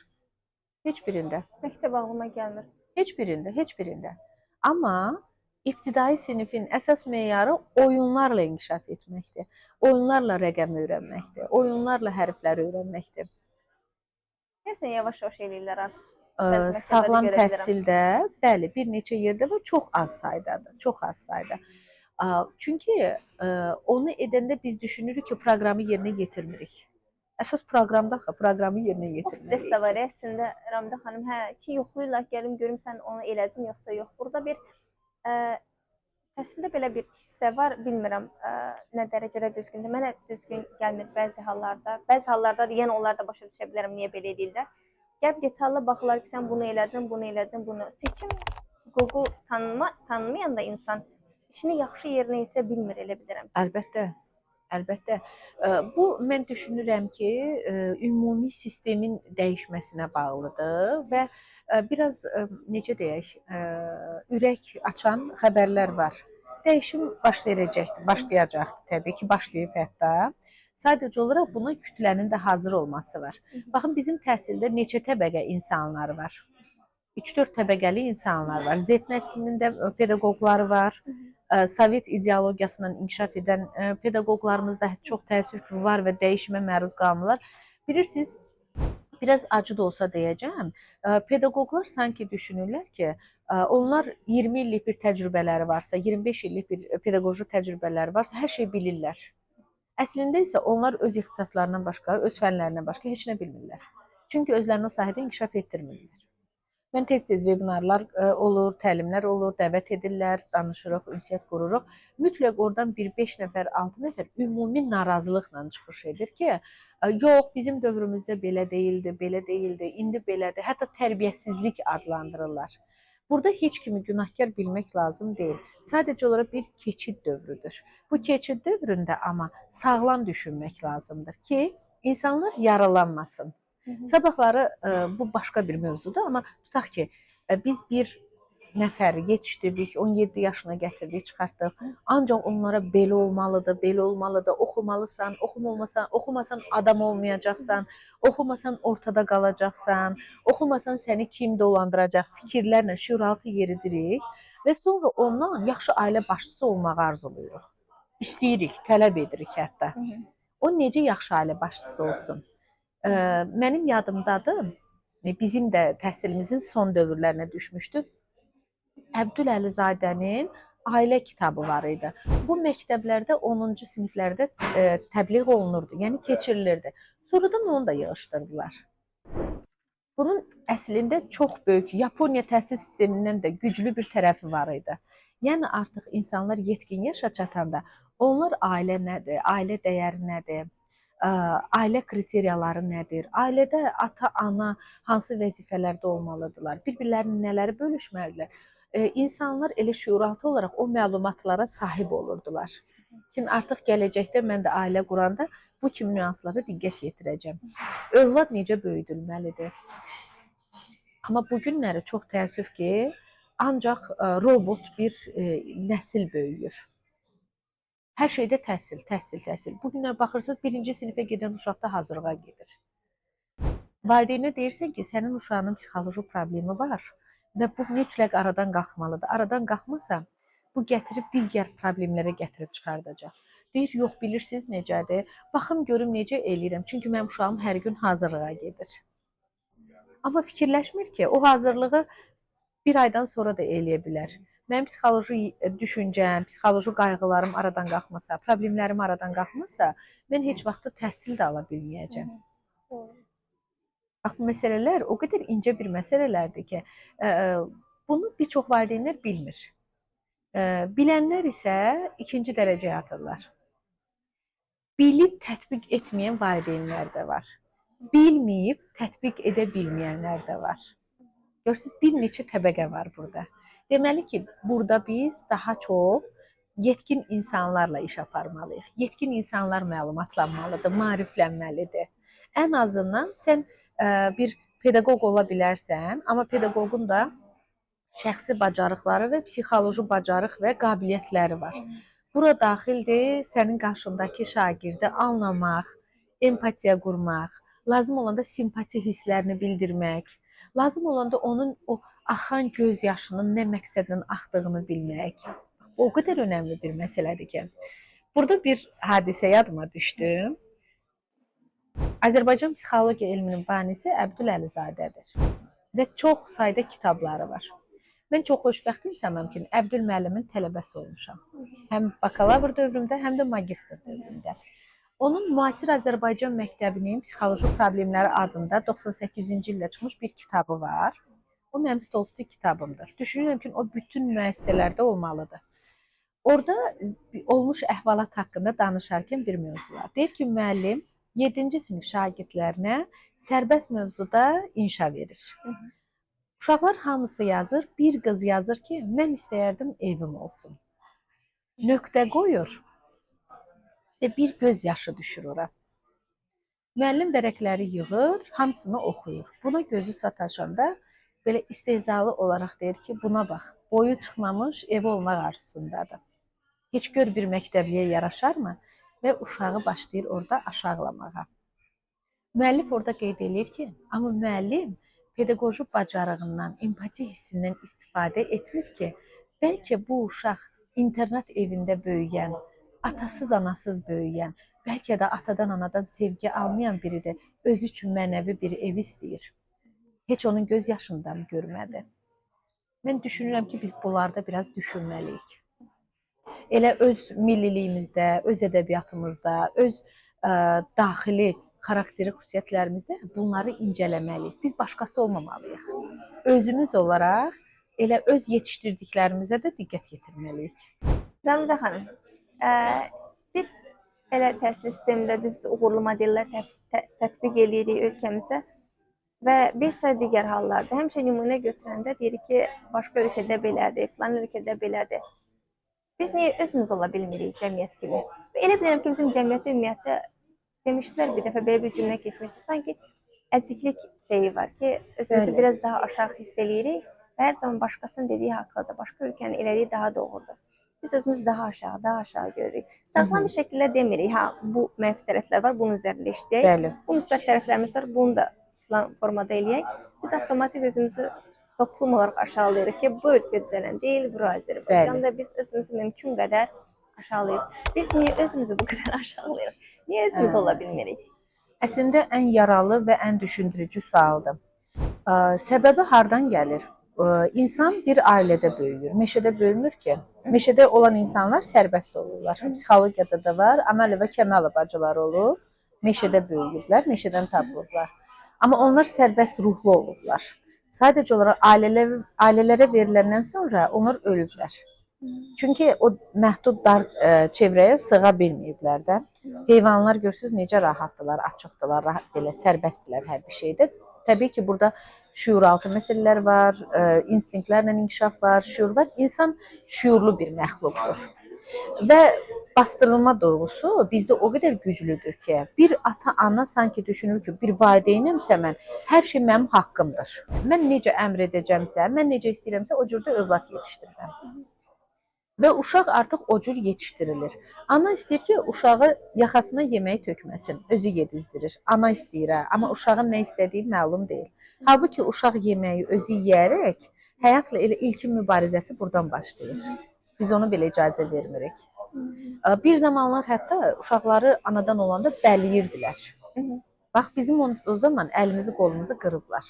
Heç birində. Məktəb ağlıma gəlmir. Heç birində, heç birində. Amma ibtidai sinifin əsas meyarı oyunlarla inkişaf etməkdir. Oyunlarla rəqəm öyrənməkdir. Oyunlarla hərfləri öyrənməkdir. Nəsə yavaş-yavaş eləyirlər artıq. Sağlam təhsildə, bəli, bir neçə yerdə və çox az saydadır. Çox az sayda. Çünki onu edəndə biz düşünürük ki, proqramı yerinə yetirmirik. Əsas proqramda proqramı yerinə yetirmirik. O stres də var əslində Ramidə xanım. Hə, ki yoxlayırlar, gəlim görüm sən onu elədin yoxsa yox. Burada bir təhsildə belə bir hissə var, bilmirəm nə dərəcədə düzgündür. Mənə düzgün gəlmir bəzi hallarda. Bəzi hallarda da yenə onlar da başa düşə bilərəm niyə belə edirlər. Gəlib detallı baxırlar ki, sən bunu elədin, bunu elədin, bunu. Seçim hüququ tanımayanda insan işini yaxşı yerinə yetirə bilmir, elə bilirəm. Əlbəttə, əlbəttə. Bu, mən düşünürəm ki, ümumi sistemin dəyişməsinə bağlıdır və biraz, necə deyək, ürək açan xəbərlər var. Dəyişim baş verəcəkdir, başlayacaqdır, təbii ki, başlayıb hətta. Sadəcə olaraq buna kütlənin də hazır olması var. Baxın, bizim təhsildə neçə təbəqə insanlar var. 3-4 təbəqəli insanlar var. Z nəslinin də pedaqoqları var. Sovet ideologiyasından inkişaf edən pedaqoqlarımız da çox təəssüf ki, var və dəyişimə məruz qalmırlar. Bilirsiniz, biraz acı da olsa deyəcəm, pedaqoqlar sanki düşünürlər ki, onlar 20 illik bir təcrübələri varsa, 25 illik bir pedaqoji təcrübələri varsa, hər şey bilirlər. Əslində isə onlar öz ixtisaslarından başqa, öz fənlərindən başqa heç nə bilmirlər. Çünki özlərini o sahədə inkişaf etdirmirlər. Mən tez-tez vebinarlar olur, təlimlər olur, dəvət edirlər, danışırıq, ünsiyyət qururuq. Mütləq oradan bir 5 nəfər, 6 nəfər ümumi narazılıqla çıxış edir ki, yox, bizim dövrümüzdə belə deyildi, belə deyildi, indi belədir. Hətta tərbiyəsizlik adlandırırlar. Burada heç kimi günahkar bilmək lazım deyil. Sadəcə olaraq bir keçid dövrüdür. Bu keçid dövründə amma sağlam düşünmək lazımdır ki, insanlar yaralanmasın. Sabahları bu başqa bir mövzudur, amma tutaq ki, biz bir nəfəri yetişdirdik, 17 yaşına gətirdik, çıxartdıq. Ancaq onlara belə olmalıdır, belə olmalıdır, oxumalısan, oxumasan adam olmayacaqsan, oxumasan ortada qalacaqsan, oxumasan səni kim dolandıracaq fikirlərlə şüuraltı yeridirik və sonra ondan yaxşı ailə başçısı olmağı arzulayırıq. İstəyirik, tələb edirik hətta. O necə yaxşı ailə başçısı olsun? Mənim yadımdadır, bizim də təhsilimizin son dövrlərinə düşmüşdü. Əbdüləlizadənin ailə kitabı var idi. Bu məktəblərdə 10-cu siniflərdə təbliğ olunurdu, yəni keçirilirdi. Sonradan onu da yığışdırdılar. Bunun əslində çox böyük, Yaponiya təhsil sistemindən də güclü bir tərəfi var idi. Yəni artıq insanlar yetkin yaşa çatanda onlar ailə nədir, ailə dəyəri nədir, ailə kriteriyaları nədir, ailədə ata, ana hansı vəzifələrdə olmalıdırlar, bir-birlərinin nələri bölüşməlidirlər. İnsanlar elə şüuraltı olaraq o məlumatlara sahib olurdular. Lakin artıq gələcəkdə mən də ailə quranda bu kimi nüanslara diqqət yetirəcəm. Övlad necə böyüdülməlidir? Amma bu günləri çox təəssüf ki, ancaq robot bir nəsil böyüyür. Hər şeydə təhsil, təhsil, təhsil. Bugünlər baxırsınız, 1-ci sinifə gedən uşaq da hazırlığa gedir. Valideynə deyirsən ki, sənin uşağının psixoloji problemi var və bu mütləq aradan qalxmalıdır. Aradan qalxmasa, bu gətirib digər problemlərə gətirib çıxardacaq. Deyir, yox, bilirsiniz necədir? Baxım görüm necə eləyirəm. Çünki mənim uşağım hər gün hazırlığa gedir. Amma fikirləşmir ki, o hazırlığı bir aydan sonra da eləyə bilər. Mənim psixoloji düşüncəm, psixoloji qayğılarım aradan qalxmasa, problemlərim aradan qalxmasa, mən heç vaxt təhsil də ala bilməyəcəm. Bax, bu məsələlər o qədər incə bir məsələlərdir ki, bunu bir çox valideynlər bilmir. Bilənlər isə ikinci dərəcəyə atırlar. Bilib tətbiq etməyən valideynlər də var. Bilməyib tətbiq edə bilməyənlər də var. Görürsünüz, bir neçə təbəqə var burada. Deməli ki, burada biz daha çox yetkin insanlarla iş aparmalıyıq. Yetkin insanlar məlumatlanmalıdır, maariflənməlidir. Ən azından sən bir pedaqoq ola bilərsən, amma pedaqoqun da şəxsi bacarıqları və psixoloji bacarıq və qabiliyyətləri var. Bura daxildir sənin qarşındakı şagirdi anlamaq, empatiya qurmaq, lazım olanda simpati hisslərini bildirmək, lazım olanda onun o axan göz yaşının nə məqsədlə axdığını bilmək. O qədər önəmli bir məsələdir ki, burada bir hadisə yadıma düşdü. Azərbaycan psixologiya elminin banisi Əbdüləlizadədir və çox sayda kitabları var. Mən çox xoşbəxt insanam ki, Əbdül müəllimin tələbəsi olmuşam. Həm bakalavr dövrümdə, həm də magistr dövrümdə. Onun Müasir Azərbaycan Məktəbinin Psixoloji Problemləri adında 98-ci ildə çıxmış bir kitabı var. O mənim stolüstü kitabımdır. Düşünürəm ki, o bütün müəssisələrdə olmalıdır. Orada olmuş əhvalat haqqında danışarkən bir mövzu var. Deyir ki, müəllim 7-ci sinif şagirdlərinə sərbəst mövzuda inşa verir. Uşaqlar hamısı yazır, bir qız yazır ki, mən istəyərdim evim olsun. Nöqtə qoyur və bir göz yaşı düşür ora. Müəllim vərəqləri yığır, hamısını oxuyur. Buna gözü sataşanda belə istehzalı olaraq deyir ki, buna bax, boyu çıxmamış evi olmaq arzusundadır. Heç gör bir məktəbliyə yaraşarmı? və uşağı başlayır orada aşağılamağa. Müəllif orada qeyd edir ki, amma müəllim pedaqoji bacarığından, empati hissindən istifadə etmir ki, bəlkə bu uşaq internat evində böyüyən, atasız, anasız böyüyən, bəlkə də atadan, anadan sevgi almayan biridir, özü üçün mənəvi bir ev istəyir. Heç onun göz yaşında mı görmədi? Mən düşünürəm ki, biz bunlarda biraz düşünməliyik. Elə öz milliliyimizdə, öz ədəbiyyatımızda, öz daxili xarakteri xüsusiyyətlərimizdə bunları incələməliyik. Biz başqası olmamalıyıq. Özümüz olaraq elə öz yetişdirdiklərimizə də diqqət yetirməliyik. Ramidə xanım, biz elə təhsil sistemində düzdür, uğurlu modellər tətbiq edirik ölkəmizə və bir sıra digər hallarda həmişə nümunə götürəndə deyirik ki, başqa ölkədə belədir, filan ölkədə belədir. Biz niyə özümüz ola bilmirik cəmiyyət kimi? Elə bilirəm ki, bizim cəmiyyətdə ümumiyyətlə demişdilər bir dəfə belə bir cümlə keçmişdi. Sanki əziklik şeyi var ki, özümüzü biraz daha aşağı hiss eləyirik və hər zaman başqasının dediyi haqlıdır, başqa ölkənin elədiyi daha doğrudur. Biz özümüzü daha aşağı görürük. Sağlam bir şəkildə demirik, ha, bu mənfi tərəflər var, bunun üzərində işləyək. Bəli. Bu müsbət tərəflərimiz var, bunu da filan formada eləyək. Biz avtomatik özümüzü toplum olaraq aşağılayırıq ki, bu ölkə düzələn deyil, bura Azərbaycanda. Biz özümüzü mümkün qədər aşağılayırıq. Biz niyə özümüzü bu qədər aşağılayırıq? Niyə özümüz ola bilmirik? Əslində ən yaralı və ən düşündürücü sualdır. Səbəbi hardan gəlir? İnsan bir ailədə böyüyür. Meşədə böyümür ki. Meşədə olan insanlar sərbəst olurlar. Psixologiyada da var. Əməli və Kəməli bacılar olur. Meşədə böyüyüblər, meşədən tapılıblar. Amma onlar sərbəst ruhlu olublar. Sadəcə olaraq ailələrə veriləndən sonra onlar ölüblər. Çünki o məhdud dar çevrəyə sığa bilməyiblər də. Heyvanlar görürsünüz necə rahatdılar, açıqdılar, rahat belə sərbəstdilər hər bir şeydə. Təbii ki, burada şuuraltı məsələlər var, instinktlərlə inkişaf var, şuur var. İnsan şuurlu bir məxluqdur. Və bastırılma duyğusu bizdə o qədər güclüdür ki, bir ata-ana sanki düşünür ki, bir valideynimsə mən, hər şey mənim haqqımdır. Mən necə əmr edəcəmsə, mən necə istəyirəmsə, o cürdə övlad yetişdirirəm. Və uşaq artıq o cür yetişdirilir. Ana istəyir ki, uşağı yaxasına yeməyi tökməsin, özü yedizdirir. Ana istəyir, amma uşağın nə istədiyi məlum deyil. Halbuki uşaq yeməyi özü yeyərək, həyatla elə ilkin mübarizəsi buradan başlayır. Biz onu belə icazə vermirik. Bir zamanlar hətta uşaqları anadan olanda bəliyirdilər. Bax, bizim o zaman əlimizi, qolumuzu qırıblar.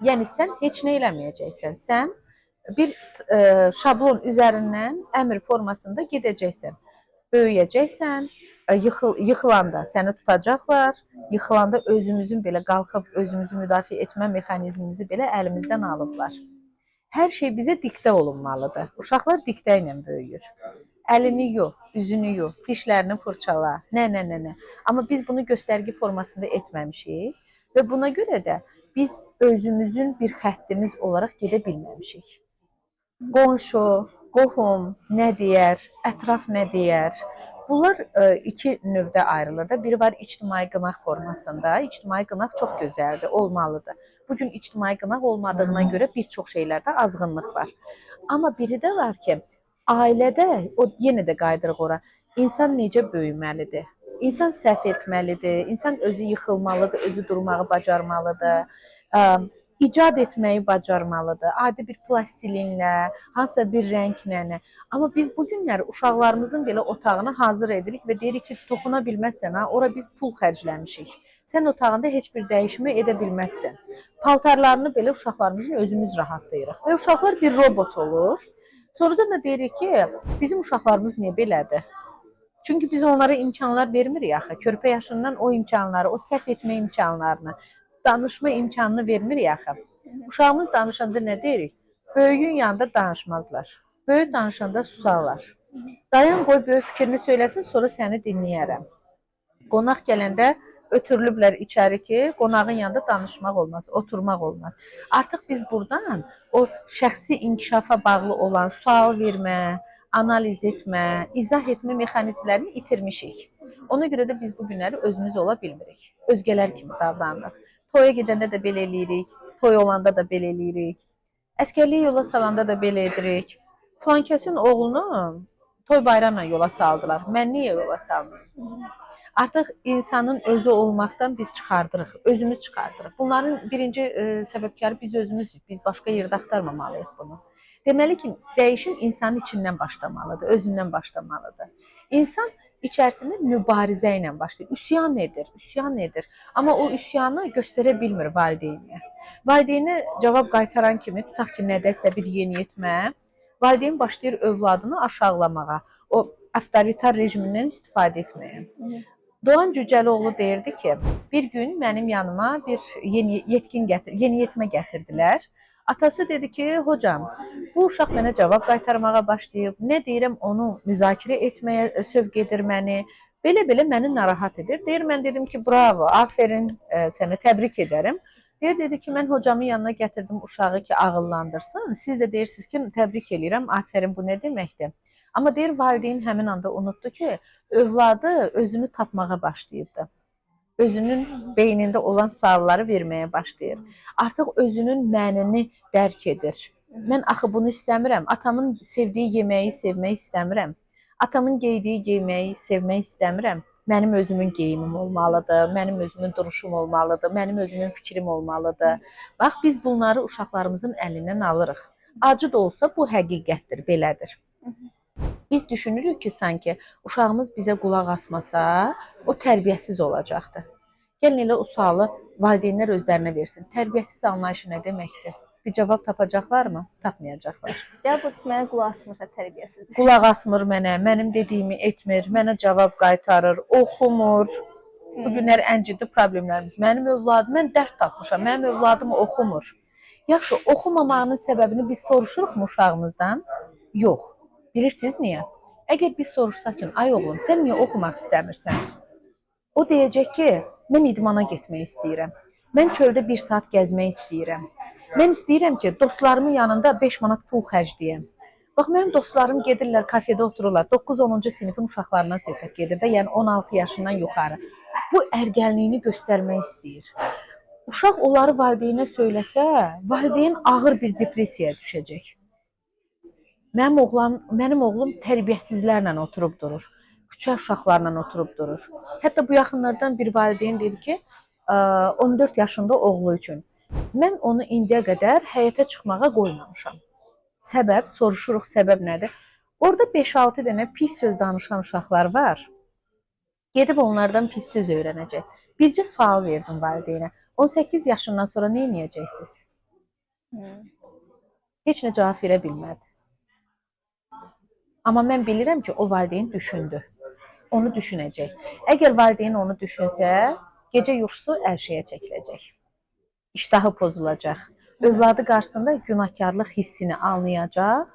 Yəni, sən heç nə eləməyəcəksən. Sən bir şablon üzərindən əmr formasında gedəcəksən. Böyüyəcəksən, yıxılanda səni tutacaqlar, yıxılanda özümüzün belə qalxıb özümüzü müdafiə etmə mexanizmimizi belə əlimizdən alıblar. Hər şey bizə diktə olunmalıdır. Uşaqlar diktə ilə böyüyür. Əlini yu, üzünü yu, dişlərini fırçala, nə. Amma biz bunu göstərgi formasında etməmişik və buna görə də biz özümüzün bir xəttimiz olaraq gedə bilməmişik. Qonşu, qohum nə deyər, ətraf nə deyər? Bunlar iki növdə ayrılır da. Biri var ictimai qınaq formasında. İctimai qınaq çox gözəldir, olmalıdır. Bugün ictimai qınaq olmadığına görə bir çox şeylərdə azğınlıq var. Amma biri də var ki, ailədə, o yenə də qayıdırıq ora, insan necə böyüməlidir? İnsan səhv etməlidir, insan özü yıxılmalıdır, özü durmağı bacarmalıdır. İcad etməyi bacarmalıdır. Adi bir plastilinlə, hansısa bir rənglə. Amma biz bu günləri uşaqlarımızın belə otağını hazır edirik və deyirik ki, toxuna bilməzsən, ha, ora biz pul xərcləmişik. Sən otağında heç bir dəyişmə edə bilməzsən. Paltarlarını belə uşaqlarımızın özümüz rahatlayırıq. Və uşaqlar bir robot olur. Sonradan da deyirik ki, bizim uşaqlarımız niyə belədir? Çünki biz onlara imkanlar vermirik axı. Körpə yaşından o imkanları, o səhv etmə imkanlarını, danışma imkanını vermirik axı. Uşağımız danışanda nə deyirik? Böyüyün yanında danışmazlar. Böyük danışanda susarlar. Dayan qoy böyük fikrini söyləsin, sonra səni dinləyərəm. Qonaq gələndə ötürülüblər içəri ki, qonağın yanında danışmaq olmaz, oturmaq olmaz. Artıq biz buradan o şəxsi inkişafa bağlı olan sual vermə, analiz etmə, izah etmə mexanizmlərini itirmişik. Ona görə də biz bu günləri özümüz ola bilmirik. Özgələr kimi davranırıq. Toya gedəndə də belə eləyirik, toy olanda da belə eləyirik. Əskərliyə yola salanda da belə edirik. Filankəsin oğlunu toy bayramla yola saldılar. Mən niyə yola salmıram? Artıq insanın özü olmaqdan biz çıxardırıq, özümüz çıxardırıq. Bunların birinci səbəbkarı biz özümüzük. Biz başqa yerdə axtarmamalıyıq bunu. Deməli ki, dəyişim insanın içindən başlamalıdır, özündən başlamalıdır. İnsan içərisində mübarizə ilə başlayır, üsyan edir. Amma o üsyanı göstərə bilmir valideyninə. Valideyni cavab qaytaran kimi, tutaq ki, nədəsə bir yeniyetmə, valideyn başlayır övladını aşağılamağa, o avtoritar rejimindən istifadə etməyə. Doğan Cücəloğlu deyirdi ki, bir gün mənim yanıma bir yeniyetmə gətirdilər. Atası dedi ki, hocam, bu uşaq mənə cavab qaytarmağa başlayıb, nə deyirəm onu müzakirə etməyə sövq edir məni, belə-belə məni narahat edir. Deyir, mən dedim ki, bravo, aferin sənə, təbrik edərəm. Deyir, dedi ki, mən hocamın yanına gətirdim uşağı ki, ağıllandırsın. Siz də deyirsiniz ki, təbrik edirəm, aferin, bu nə deməkdir? Amma deyir, valideyn həmin anda unutdu ki, övladı özünü tapmağa başlayıbdı. Özünün beynində olan sualları verməyə başlayır. Artıq özünün mənini dərk edir. Mən axı bunu istəmirəm. Atamın sevdiyi yeməyi sevmək istəmirəm. Atamın geydiyi geyməyi sevmək istəmirəm. Mənim özümün geyimim olmalıdır, mənim özümün duruşum olmalıdır, mənim özümün fikrim olmalıdır. Bax, biz bunları uşaqlarımızın əlindən alırıq. Acı da olsa bu həqiqətdir, belədir. Biz düşünürük ki, sanki uşağımız bizə qulaq asmasa, o tərbiyəsiz olacaqdır. Gəlin elə o sualı valideynlər özlərinə versin. Tərbiyəsiz anlayışı nə deməkdir? Bir cavab tapacaqlarmı? Tapmayacaqlar. Cavab budur ki, mənə qulaq asmırsa tərbiyəsizdir. Qulaq asmır mənə, mənim dediyimi etmir, mənə cavab qaytarır, oxumur. Bu günlər ən ciddi problemlərimiz. Mənim övladım, mən dərd tapmışam, mənim övladım oxumur. Yaxşı, oxumamağının səbəbini biz soruşuruqmu uşağımızdan? Yox. Bilirsiniz niyə? Əgər biz soruşsaq ki, ay oğlum, sən niyə oxumaq istəmirsən? O deyəcək ki, mən idmana getmək istəyirəm. Mən çöldə 1 saat gəzmək istəyirəm. Mən istəyirəm ki, dostlarımın yanında 5 manat pul xərcləyəm. Bax, mənim dostlarım gedirlər, kafedə otururlar. 9-10-cu sinifin uşaqlarından söhbət gedir də, yəni 16 yaşından yuxarı. Bu ərgənliyini göstərmək istəyir. Uşaq onları valideynə söyləsə, valideyn ağır bir depressiyaya düşəcək. Mənim oğlum tərbiyəsizlərlə oturub durur. Küçə uşaqlarla oturub durur. Hətta bu yaxınlardan bir valideyn dedi ki, 14 yaşında oğlu üçün mən onu indiyə qədər həyətə çıxmağa qoymamışam. Səbəb, soruşuruq, səbəb nədir? Orada 5-6 dənə pis söz danışan uşaqlar var. Gedib onlardan pis söz öyrənəcək. Bircə sual verdim valideynə. 18 yaşından sonra nə edəcəksiniz? Heç nə cavab verə bilmədi. Amma mən bilirəm ki, o valideyn düşündü. Onu düşünəcək. Əgər valideyn onu düşünsə, gecə yuxusu ərşəyə çəkiləcək. İştahı pozulacaq. Övladı qarşısında günahkarlıq hissini anlayacaq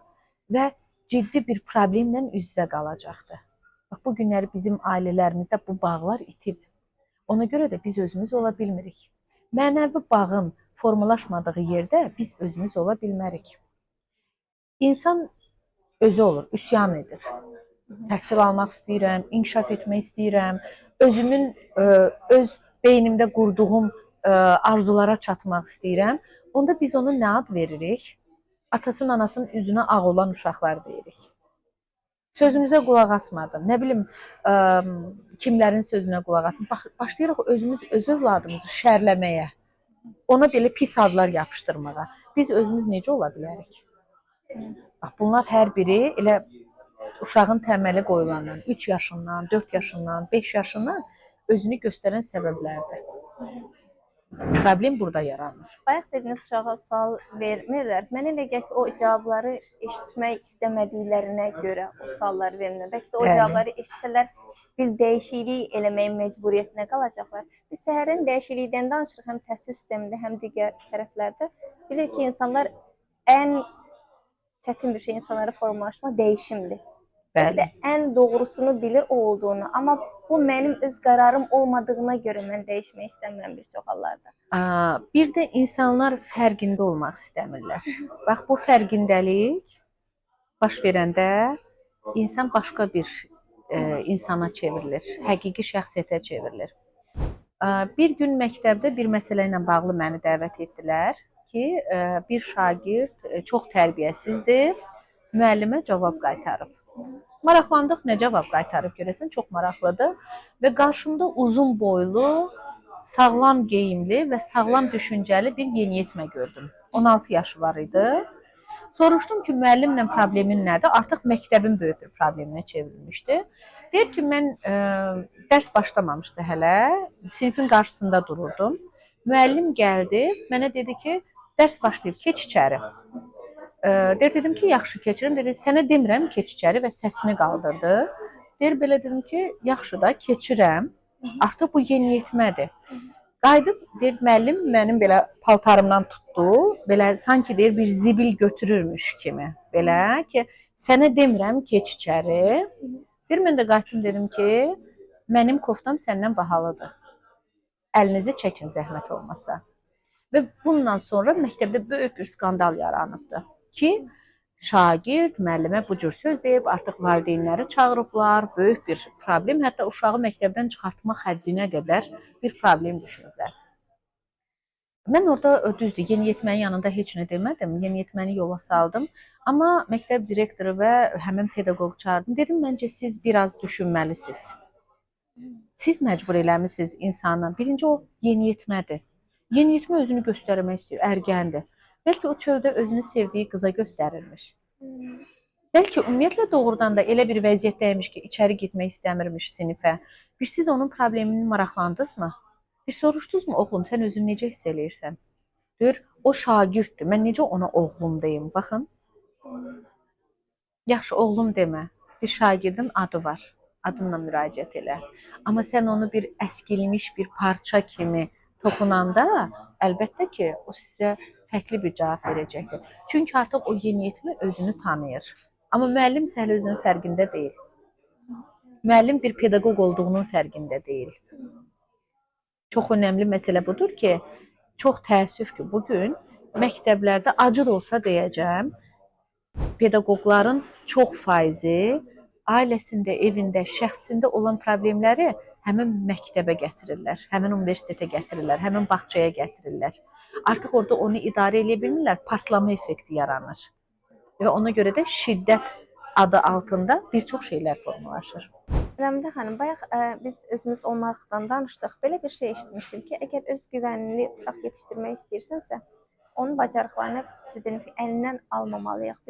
və ciddi bir problemlə üz-üzə qalacaqdır. Bax, bu günləri bizim ailələrimizdə bu bağlar itib. Ona görə də biz özümüz ola bilmirik. Mənəvi bağın formalaşmadığı yerdə biz özümüz ola bilmərik. İnsan özü olur, üsyan edir. Təhsil almaq istəyirəm, inkişaf etmək istəyirəm, özümün, öz beynimdə qurduğum arzulara çatmaq istəyirəm. Onda biz ona nə ad veririk? Atasının, anasının üzünə ağ olan uşaqlar deyirik. Sözümüzə qulaq asmadım. Nə bilim, kimlərin sözünə qulaq asın. Başlayırıq özümüz, öz övladımızı şərləməyə. Ona belə pis adlar yapışdırmağa. Biz özümüz necə ola bilərik? Bax, bunlar hər biri elə uşağın təməli qoyulandan, 3 yaşından, 4 yaşından, 5 yaşından özünü göstərən səbəblərdir. Problem burada yaranır. Bayaq dediniz, uşağa sual vermirlər. Mənə elə gəlir ki, o cavabları eşitmək istəmədiklərinə görə o sualları vermirlər. Bəlkə də o cavabları eşitsələr bir dəyişiklik eləməyə məcburiyyətinə qalacaqlar. Biz səhərin dəyişiklikdən danışırıq, həm təhsil sistemində, həm digər tərəflərdə. Bilir ki, insanlar ən çətin bir şey insanlara formalaşmaq dəyişimdir. Bəli. Ən doğrusunu bilir o olduğunu. Amma bu mənim öz qərarım olmadığına görə mən dəyişmək istəmirəm bir çox hallarda. Bir də insanlar fərqində olmaq istəmirlər. Bax, bu fərqindəlik baş verəndə insan başqa bir insana çevrilir. Həqiqi şəxsiyyətə çevrilir. Bir gün məktəbdə bir məsələ ilə bağlı məni dəvət etdilər ki, bir şagird çox tərbiyəsizdir, müəllimə cavab qaytarıb. Maraqlandıq, nə cavab qaytarıb görəsən, çox maraqlıdır və qarşımda uzun boylu, sağlam geyimli və sağlam düşüncəli bir yeniyetmə gördüm. 16 yaşı var idi. Soruşdum ki, müəllimlə problemin nədir? Artıq məktəbin böyük bir probleminə çevrilmişdi. Deyir ki, mən dərs başlamamışdı hələ, sinifin qarşısında dururdum. Müəllim gəldi, mənə dedi ki, dərs başlayıb, keç içəri. Dedim ki, yaxşı keçirim. Dedi, sənə demirəm, keç içəri və səsini qaldırdı. Deyir, belə dedim ki, yaxşı da keçirəm. Artıq bu yeniyetmədir. Qayıdıb, deyir, müəllim mənim belə paltarımdan tutdu. Belə sanki deyir, bir zibil götürürmüş kimi. Belə ki, sənə demirəm, keç içəri. Bir mən də qayıtdım, dedim ki, mənim koftam səndən bahalıdır. Əlinizi çəkin, zəhmət olmasa. Və bundan sonra məktəbdə böyük bir skandal yaranıbdı ki, şagird müəllimə bu cür söz deyib, artıq valideynləri çağırıblar, böyük bir problem, hətta uşağı məktəbdən çıxartmaq həddinə qədər bir problem düşünüblər. Mən orada düzdür, yeniyetmənin yanında heç nə demədim, yeniyetməni yola saldım, amma məktəb direktoru və həmin pedaqoq çağırdım. Dedim, məncə siz biraz düşünməlisiniz. Siz məcbur eləmisiniz insanı. Birinci o yeniyetmədir. Yeniyetmə özünü göstərmək istəyir, ərgəndir. Bəlkə o çöldə özünü sevdiyi qıza göstərirmiş. Bəlkə ümumiyyətlə doğrudan da elə bir vəziyyətdəymiş ki, içəri getmək istəmirmiş sinifə. Bir siz onun problemini maraqlandınızmı? Bir soruşdunuzmu, oğlum, sən özünü necə hiss eləyirsən? Deyir, o şagirddir, mən necə ona oğlum deyim, baxın. Yaxşı, oğlum demə, bir şagirdin adı var, adınla müraciət elə. Amma sən onu bir əskilmiş bir parça kimi toxunanda, əlbəttə ki, o sizə fərqli bir cavab verəcəkdir. Çünki artıq o yeniyetmə özünü tanıyır. Amma müəllim isə hələ özünün fərqində deyil. Müəllim bir pedaqoq olduğunun fərqində deyil. Çox önəmli məsələ budur ki, çox təəssüf ki, bugün məktəblərdə acı da olsa deyəcəm, pedaqoqların çox faizi ailəsində, evində, şəxsində olan problemləri həmin məktəbə gətirirlər, həmin universitetə gətirirlər, həmin bağçaya gətirirlər. Artıq orada onu idarə edə bilmirlər, partlama effekti yaranır. Və ona görə də şiddət adı altında bir çox şeylər formalaşır. Rəmidə xanım, bayaq biz özümüz olmaqdan danışdıq. Belə bir şey eşitmişdim ki, əgər öz güvənli uşaq yetişdirmək istəyirsənsə, onun bacarıqlarını siz dediniz ki, əlindən almamalıyıq.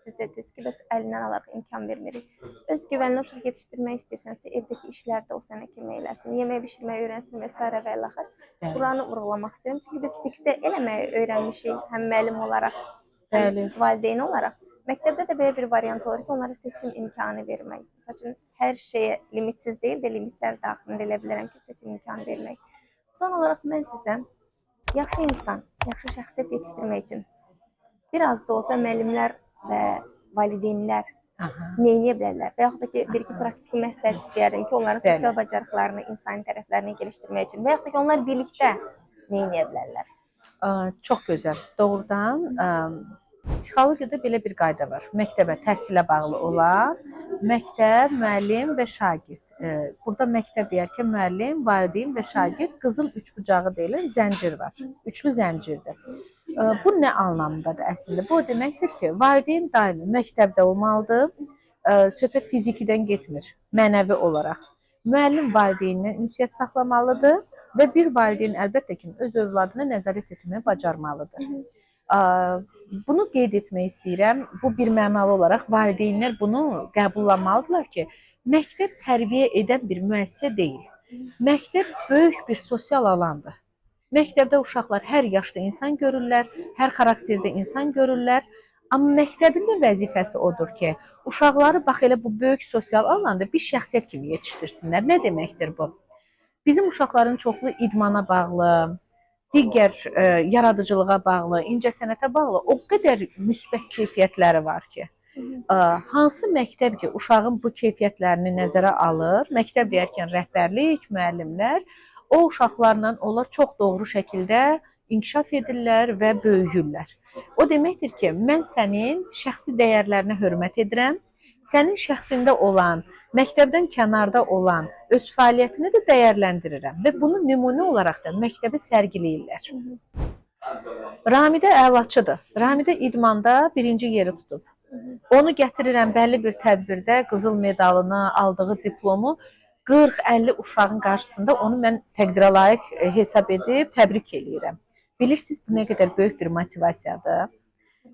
Siz dediniz ki, bəs əlindən alaraq imkan vermirik. Öz güvənli uşaq yetişdirmək istəyirsənsə, evdəki işlərdə o sənə kömək eləsin, yemək bişirməyi öyrənsin və s. və ilaxır. Buranı vurğulamaq istəyirəm. Çünki biz diktə eləməyi öyrənmişik, həm müəllim olaraq, həm valideyn olaraq. Məktəbdə də belə bir variant olur ki, onlara seçim imkanı vermək. Məsəl üçün, hər şeyə limitsiz deyil də, limitlər daxilində elə bilərəm ki, seçim imkanı vermək. Son olaraq mən sizdən yaxşı insan, yaxşı şəxsiyyət yetişdirmək üçün biraz da olsa müəllimlər və valideynlər nə edə bilərlər? Və yaxud da ki, bir-iki praktik məsləhət istəyərdim ki, onların sosial bacarıqlarını, insani tərəflərini gəlişdirmək üçün və yaxud da ki, onlar birlikdə nə edə bilərlər? Çox gözəl. Doğrudan psixologiyada belə bir qayda var. Məktəbə, təhsilə bağlı olan məktəb, müəllim və şagird. Burada məktəb deyərkən müəllim, valideyn və şagird qızıl üçbucağı deyilən zəncir var. Üçlü zəncirdir. Bu nə anlamındadır əslində? Bu deməkdir ki, valideyn daimi məktəbdə olmalıdır. Söhbət fizikidən getmir, mənəvi olaraq. Müəllim valideyninlə ünsiyyət saxlamalıdır və bir valideyn əlbəttə ki, öz övladına nəzarət etməyi bacarmalıdır. Bunu qeyd etmək istəyirəm. Bu bir mənalı olaraq valideynlər bunu qəbullanmalıdırlar ki, məktəb tərbiyə edən bir müəssisə deyil. Məktəb böyük bir sosial alandır. Məktəbdə uşaqlar hər yaşda insan görürlər, hər xarakterdə insan görürlər. Amma məktəbin də vəzifəsi odur ki, uşaqları bax elə bu böyük sosial alanda bir şəxsiyyət kimi yetişdirsinlər. Nə deməkdir bu? Bizim uşaqların çoxlu idmana bağlı, digər yaradıcılığa bağlı, incəsənətə bağlı o qədər müsbət keyfiyyətləri var ki, hansı məktəb ki, uşağın bu keyfiyyətlərini nəzərə alır, məktəb deyərkən rəhbərlik, müəllimlər, o uşaqlarla onlar çox doğru şəkildə inkişaf edirlər və böyüyürlər. O deməkdir ki, mən sənin şəxsi dəyərlərinə hörmət edirəm, sənin şəxsində olan, məktəbdən kənarda olan öz fəaliyyətini də dəyərləndirirəm və bunu nümunə olaraq da məktəbi sərgiləyirlər. Ramidə əlaçıdır. Ramidə idmanda birinci yeri tutub. Onu gətirirəm bəlli bir tədbirdə qızıl medalını, aldığı diplomu 40-50 uşağın qarşısında onu mən təqdirə layiq hesab edib təbrik eləyirəm. Bilirsiniz bu nə qədər böyük bir motivasiyadır.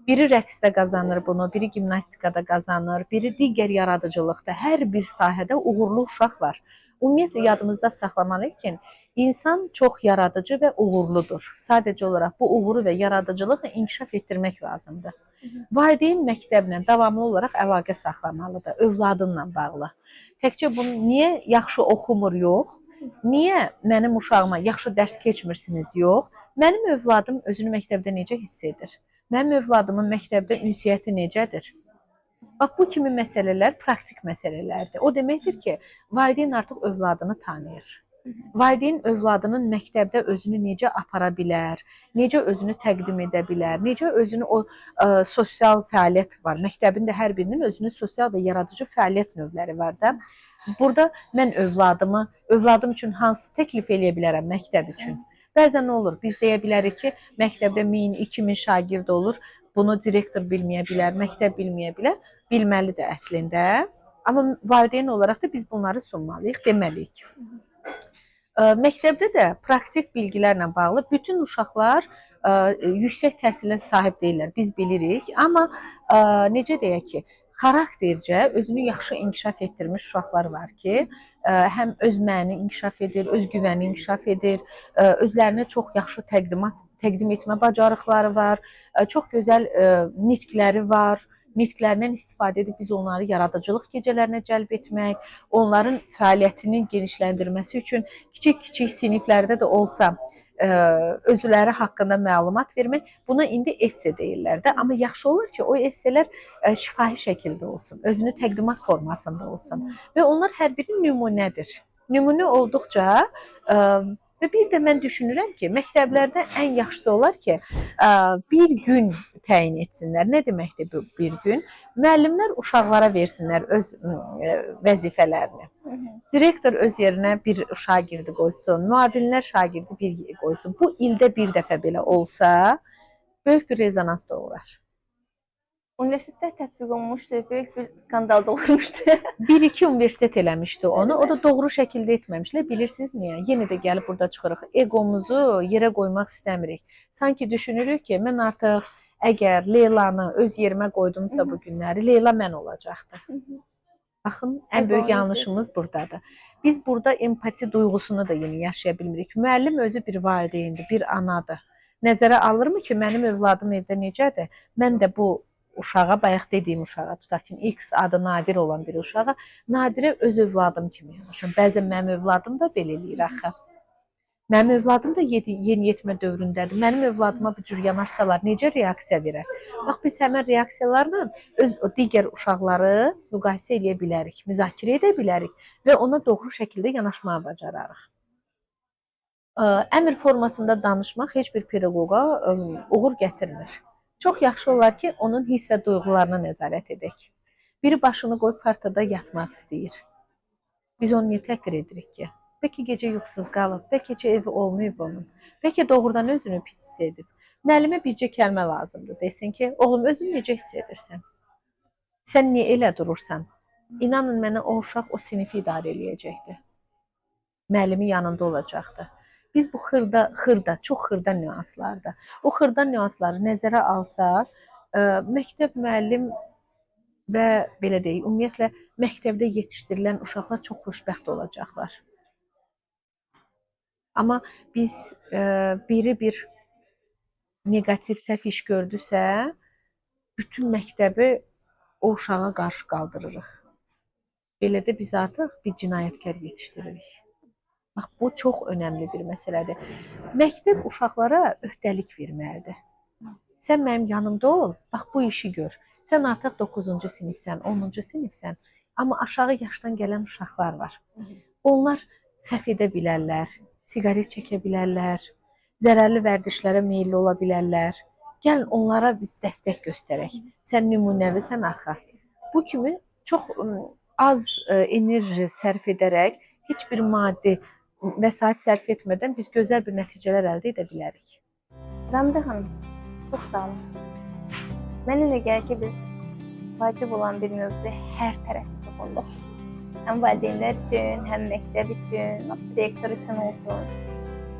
Biri rəqsdə qazanır bunu, biri gimnastikada qazanır, biri digər yaradıcılıqda, hər bir sahədə uğurlu uşaq var. Ümumiyyətlə yadımızda saxlamalıyıq ki, insan çox yaradıcı və uğurludur. Sadəcə olaraq bu uğuru və yaradıcılığı inkişaf etdirmək lazımdır. Valideyn məktəblə davamlı olaraq əlaqə saxlamalıdır, övladınla bağlı. Təkcə bunu niyə yaxşı oxumur yox, niyə mənim uşağıma yaxşı dərs keçmirsiniz yox, mənim övladım özünü məktəbdə necə hiss edir? Mənim övladımın məktəbdə ünsiyyəti necədir? Bax, bu kimi məsələlər praktik məsələlərdir. O deməkdir ki, valideyn artıq övladını tanıyır. Valideyn övladının məktəbdə özünü necə apara bilər, necə özünü təqdim edə bilər, necə özünü sosial fəaliyyət var. Məktəbin də hər birinin özünün sosial və yaradıcı fəaliyyət növləri var da. Burada mən övladım üçün hansı təklif eləyə bilərəm məktəb üçün? Bəzən nə olur? Biz deyə bilərik ki, məktəbdə 1000-2000 şagird olur. Bunu direktor bilməyə bilər, məktəb bilməyə bilər. Bilməlidir əslində. Amma valideyn olaraq da biz bunları sunmalıyıq, deməliyik. Məktəbdə də praktik bilgilərlə bağlı bütün uşaqlar yüksək təhsilə sahib deyirlər, biz bilirik. Amma necə deyək ki, xaraktercə özünü yaxşı inkişaf etdirmiş uşaqlar var ki, həm öz mənini inkişaf edir, öz güvəni inkişaf edir, özlərinə çox yaxşı təqdim etmə bacarıqları var, çox gözəl nitqləri var. Nitqlərindən istifadə edib biz onları yaradıcılıq gecələrinə cəlb etmək, onların fəaliyyətinin genişləndirməsi üçün kiçik-kiçik siniflərdə də olsa özləri haqqında məlumat vermək, buna indi esse deyirlər də. Amma yaxşı olur ki, o esselər şifahi şəkildə olsun, özünü təqdimat formasında olsun və onlar hər biri nümunədir. Nümunə olduqca və bir də mən düşünürəm ki, məktəblərdə ən yaxşısı olar ki, bir gün təyin etsinlər. Nə deməkdir bu bir gün? Müəllimlər uşaqlara versinlər öz vəzifələrini. Direktor öz yerinə bir şagirdi qoysun, müavinlər şagirdi bir qoysun. Bu ildə bir dəfə belə olsa, böyük bir rezonans doğurar. Universitetdə tətbiq olunmuşdu, böyük bir skandal doğurmuşdu. 1-2 universitet eləmişdi onu, o da doğru şəkildə etməmişlər. Bilirsiniz niyə? Yenə də gəlib burada çıxırıq. Egomuzu yerə qoymaq istəmirik. Sanki düşünürük ki, mən artıq əgər Leylanı öz yerimə qoydumsa bu günləri, Leyla mən olacaqdı. Baxın, ən böyük yanlışımız buradadır. Biz burada empati duyğusunu da yeni yaşaya bilmirik. Müəllim özü bir valideyndir, bir anadır. Nəzərə alırmı ki, mənim övladım evdə necədir? Mən də bu uşağa, bayaq dediyim uşağa, tutaq ki, X adı Nadir olan bir uşağa, Nadirə öz övladım kimi yanaşım. Bəzən mənim övladım da belə eləyir axı. Mənim övladım da yeniyetmə dövründədir. Mənim övladıma bu cür yanaşsalar necə reaksiya verər? Bax, biz həmən reaksiyalarla o digər uşaqları müqayisə edə bilərik, müzakirə edə bilərik və ona doğru şəkildə yanaşmağa bacararıq. Əmr formasında danışmaq heç bir pedaqoqa uğur gətirmir. Çox yaxşı olar ki, onun hiss və duyğularına nəzarət edək. Biri başını qoyub partada yatmaq istəyir. Biz onu niyə təhqir edirik ki? Bəlkə gecə yuxusuz qalıb, bəlkə heç evi olmayıb onun. Bəlkə doğrudan özünü pis hiss edib. Müəllimə bircə kəlmə lazımdır. Desin ki, oğlum özünü necə hiss edirsən? Sən niyə elə durursan? İnanın mənə o uşaq o sinifi idarə eləyəcəkdir. Müəllimi yanında olacaqdır. Biz bu çox xırda nüanslarda. O xırda nüansları nəzərə alsaq, məktəb müəllim və belə deyək, ümumiyyətlə məktəbdə yetişdirilən uşaqlar çox xoşbəxt olacaqlar. Amma biz biri bir negativ səhv iş gördüsə, bütün məktəbi o uşağa qarşı qaldırırıq. Belə də biz artıq bir cinayətkar yetişdiririk. Bax, bu çox önəmli bir məsələdir. Məktəb uşaqlara öhdəlik verməlidir. Sən mənim yanımda ol, bax bu işi gör. Sən artıq 9-cu sinifsən, 10-cu sinifsən, amma aşağı yaşdan gələn uşaqlar var. Onlar səhv edə bilərlər, siqaret çəkə bilərlər, zərərli vərdişlərə meyilli ola bilərlər. Gəlin onlara biz dəstək göstərək. Sən nümunəvisən axı. Bu kimi çox az enerji sərf edərək, heç bir maddi vəsait sərf etmədən biz gözəl bir nəticələr əldə edə bilərik. Ramidə xanım, çox sağ olun. Mənə elə gəlir ki, biz vacib olan bir mövzuya hər tərəfli toxunduq. Həm valideynlər üçün, həm məktəb üçün, direktor üçün olsun.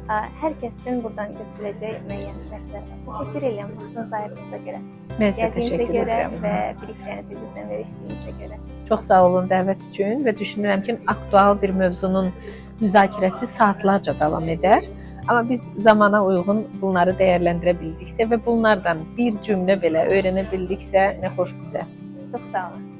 Hər kəs üçün buradan götürüləcək müəyyən dərslər var. Təşəkkür edirəm vaxtınızı ayırdığınıza görə. Mən sizə Gəldiyinizə təşəkkür görə edirəm. və biliklərinizi bizdən bölüşdüyünüzə görə. Çox sağ olun dəvət üçün və düşünürəm ki, aktual bir mövzunun müzakirəsi saatlarca davam edər. Amma biz zamana uyğun bunları dəyərləndirə bildiksə və bunlardan bir cümlə belə öyrənə bildiksə, nə xoş bizə. Çox sağ olun.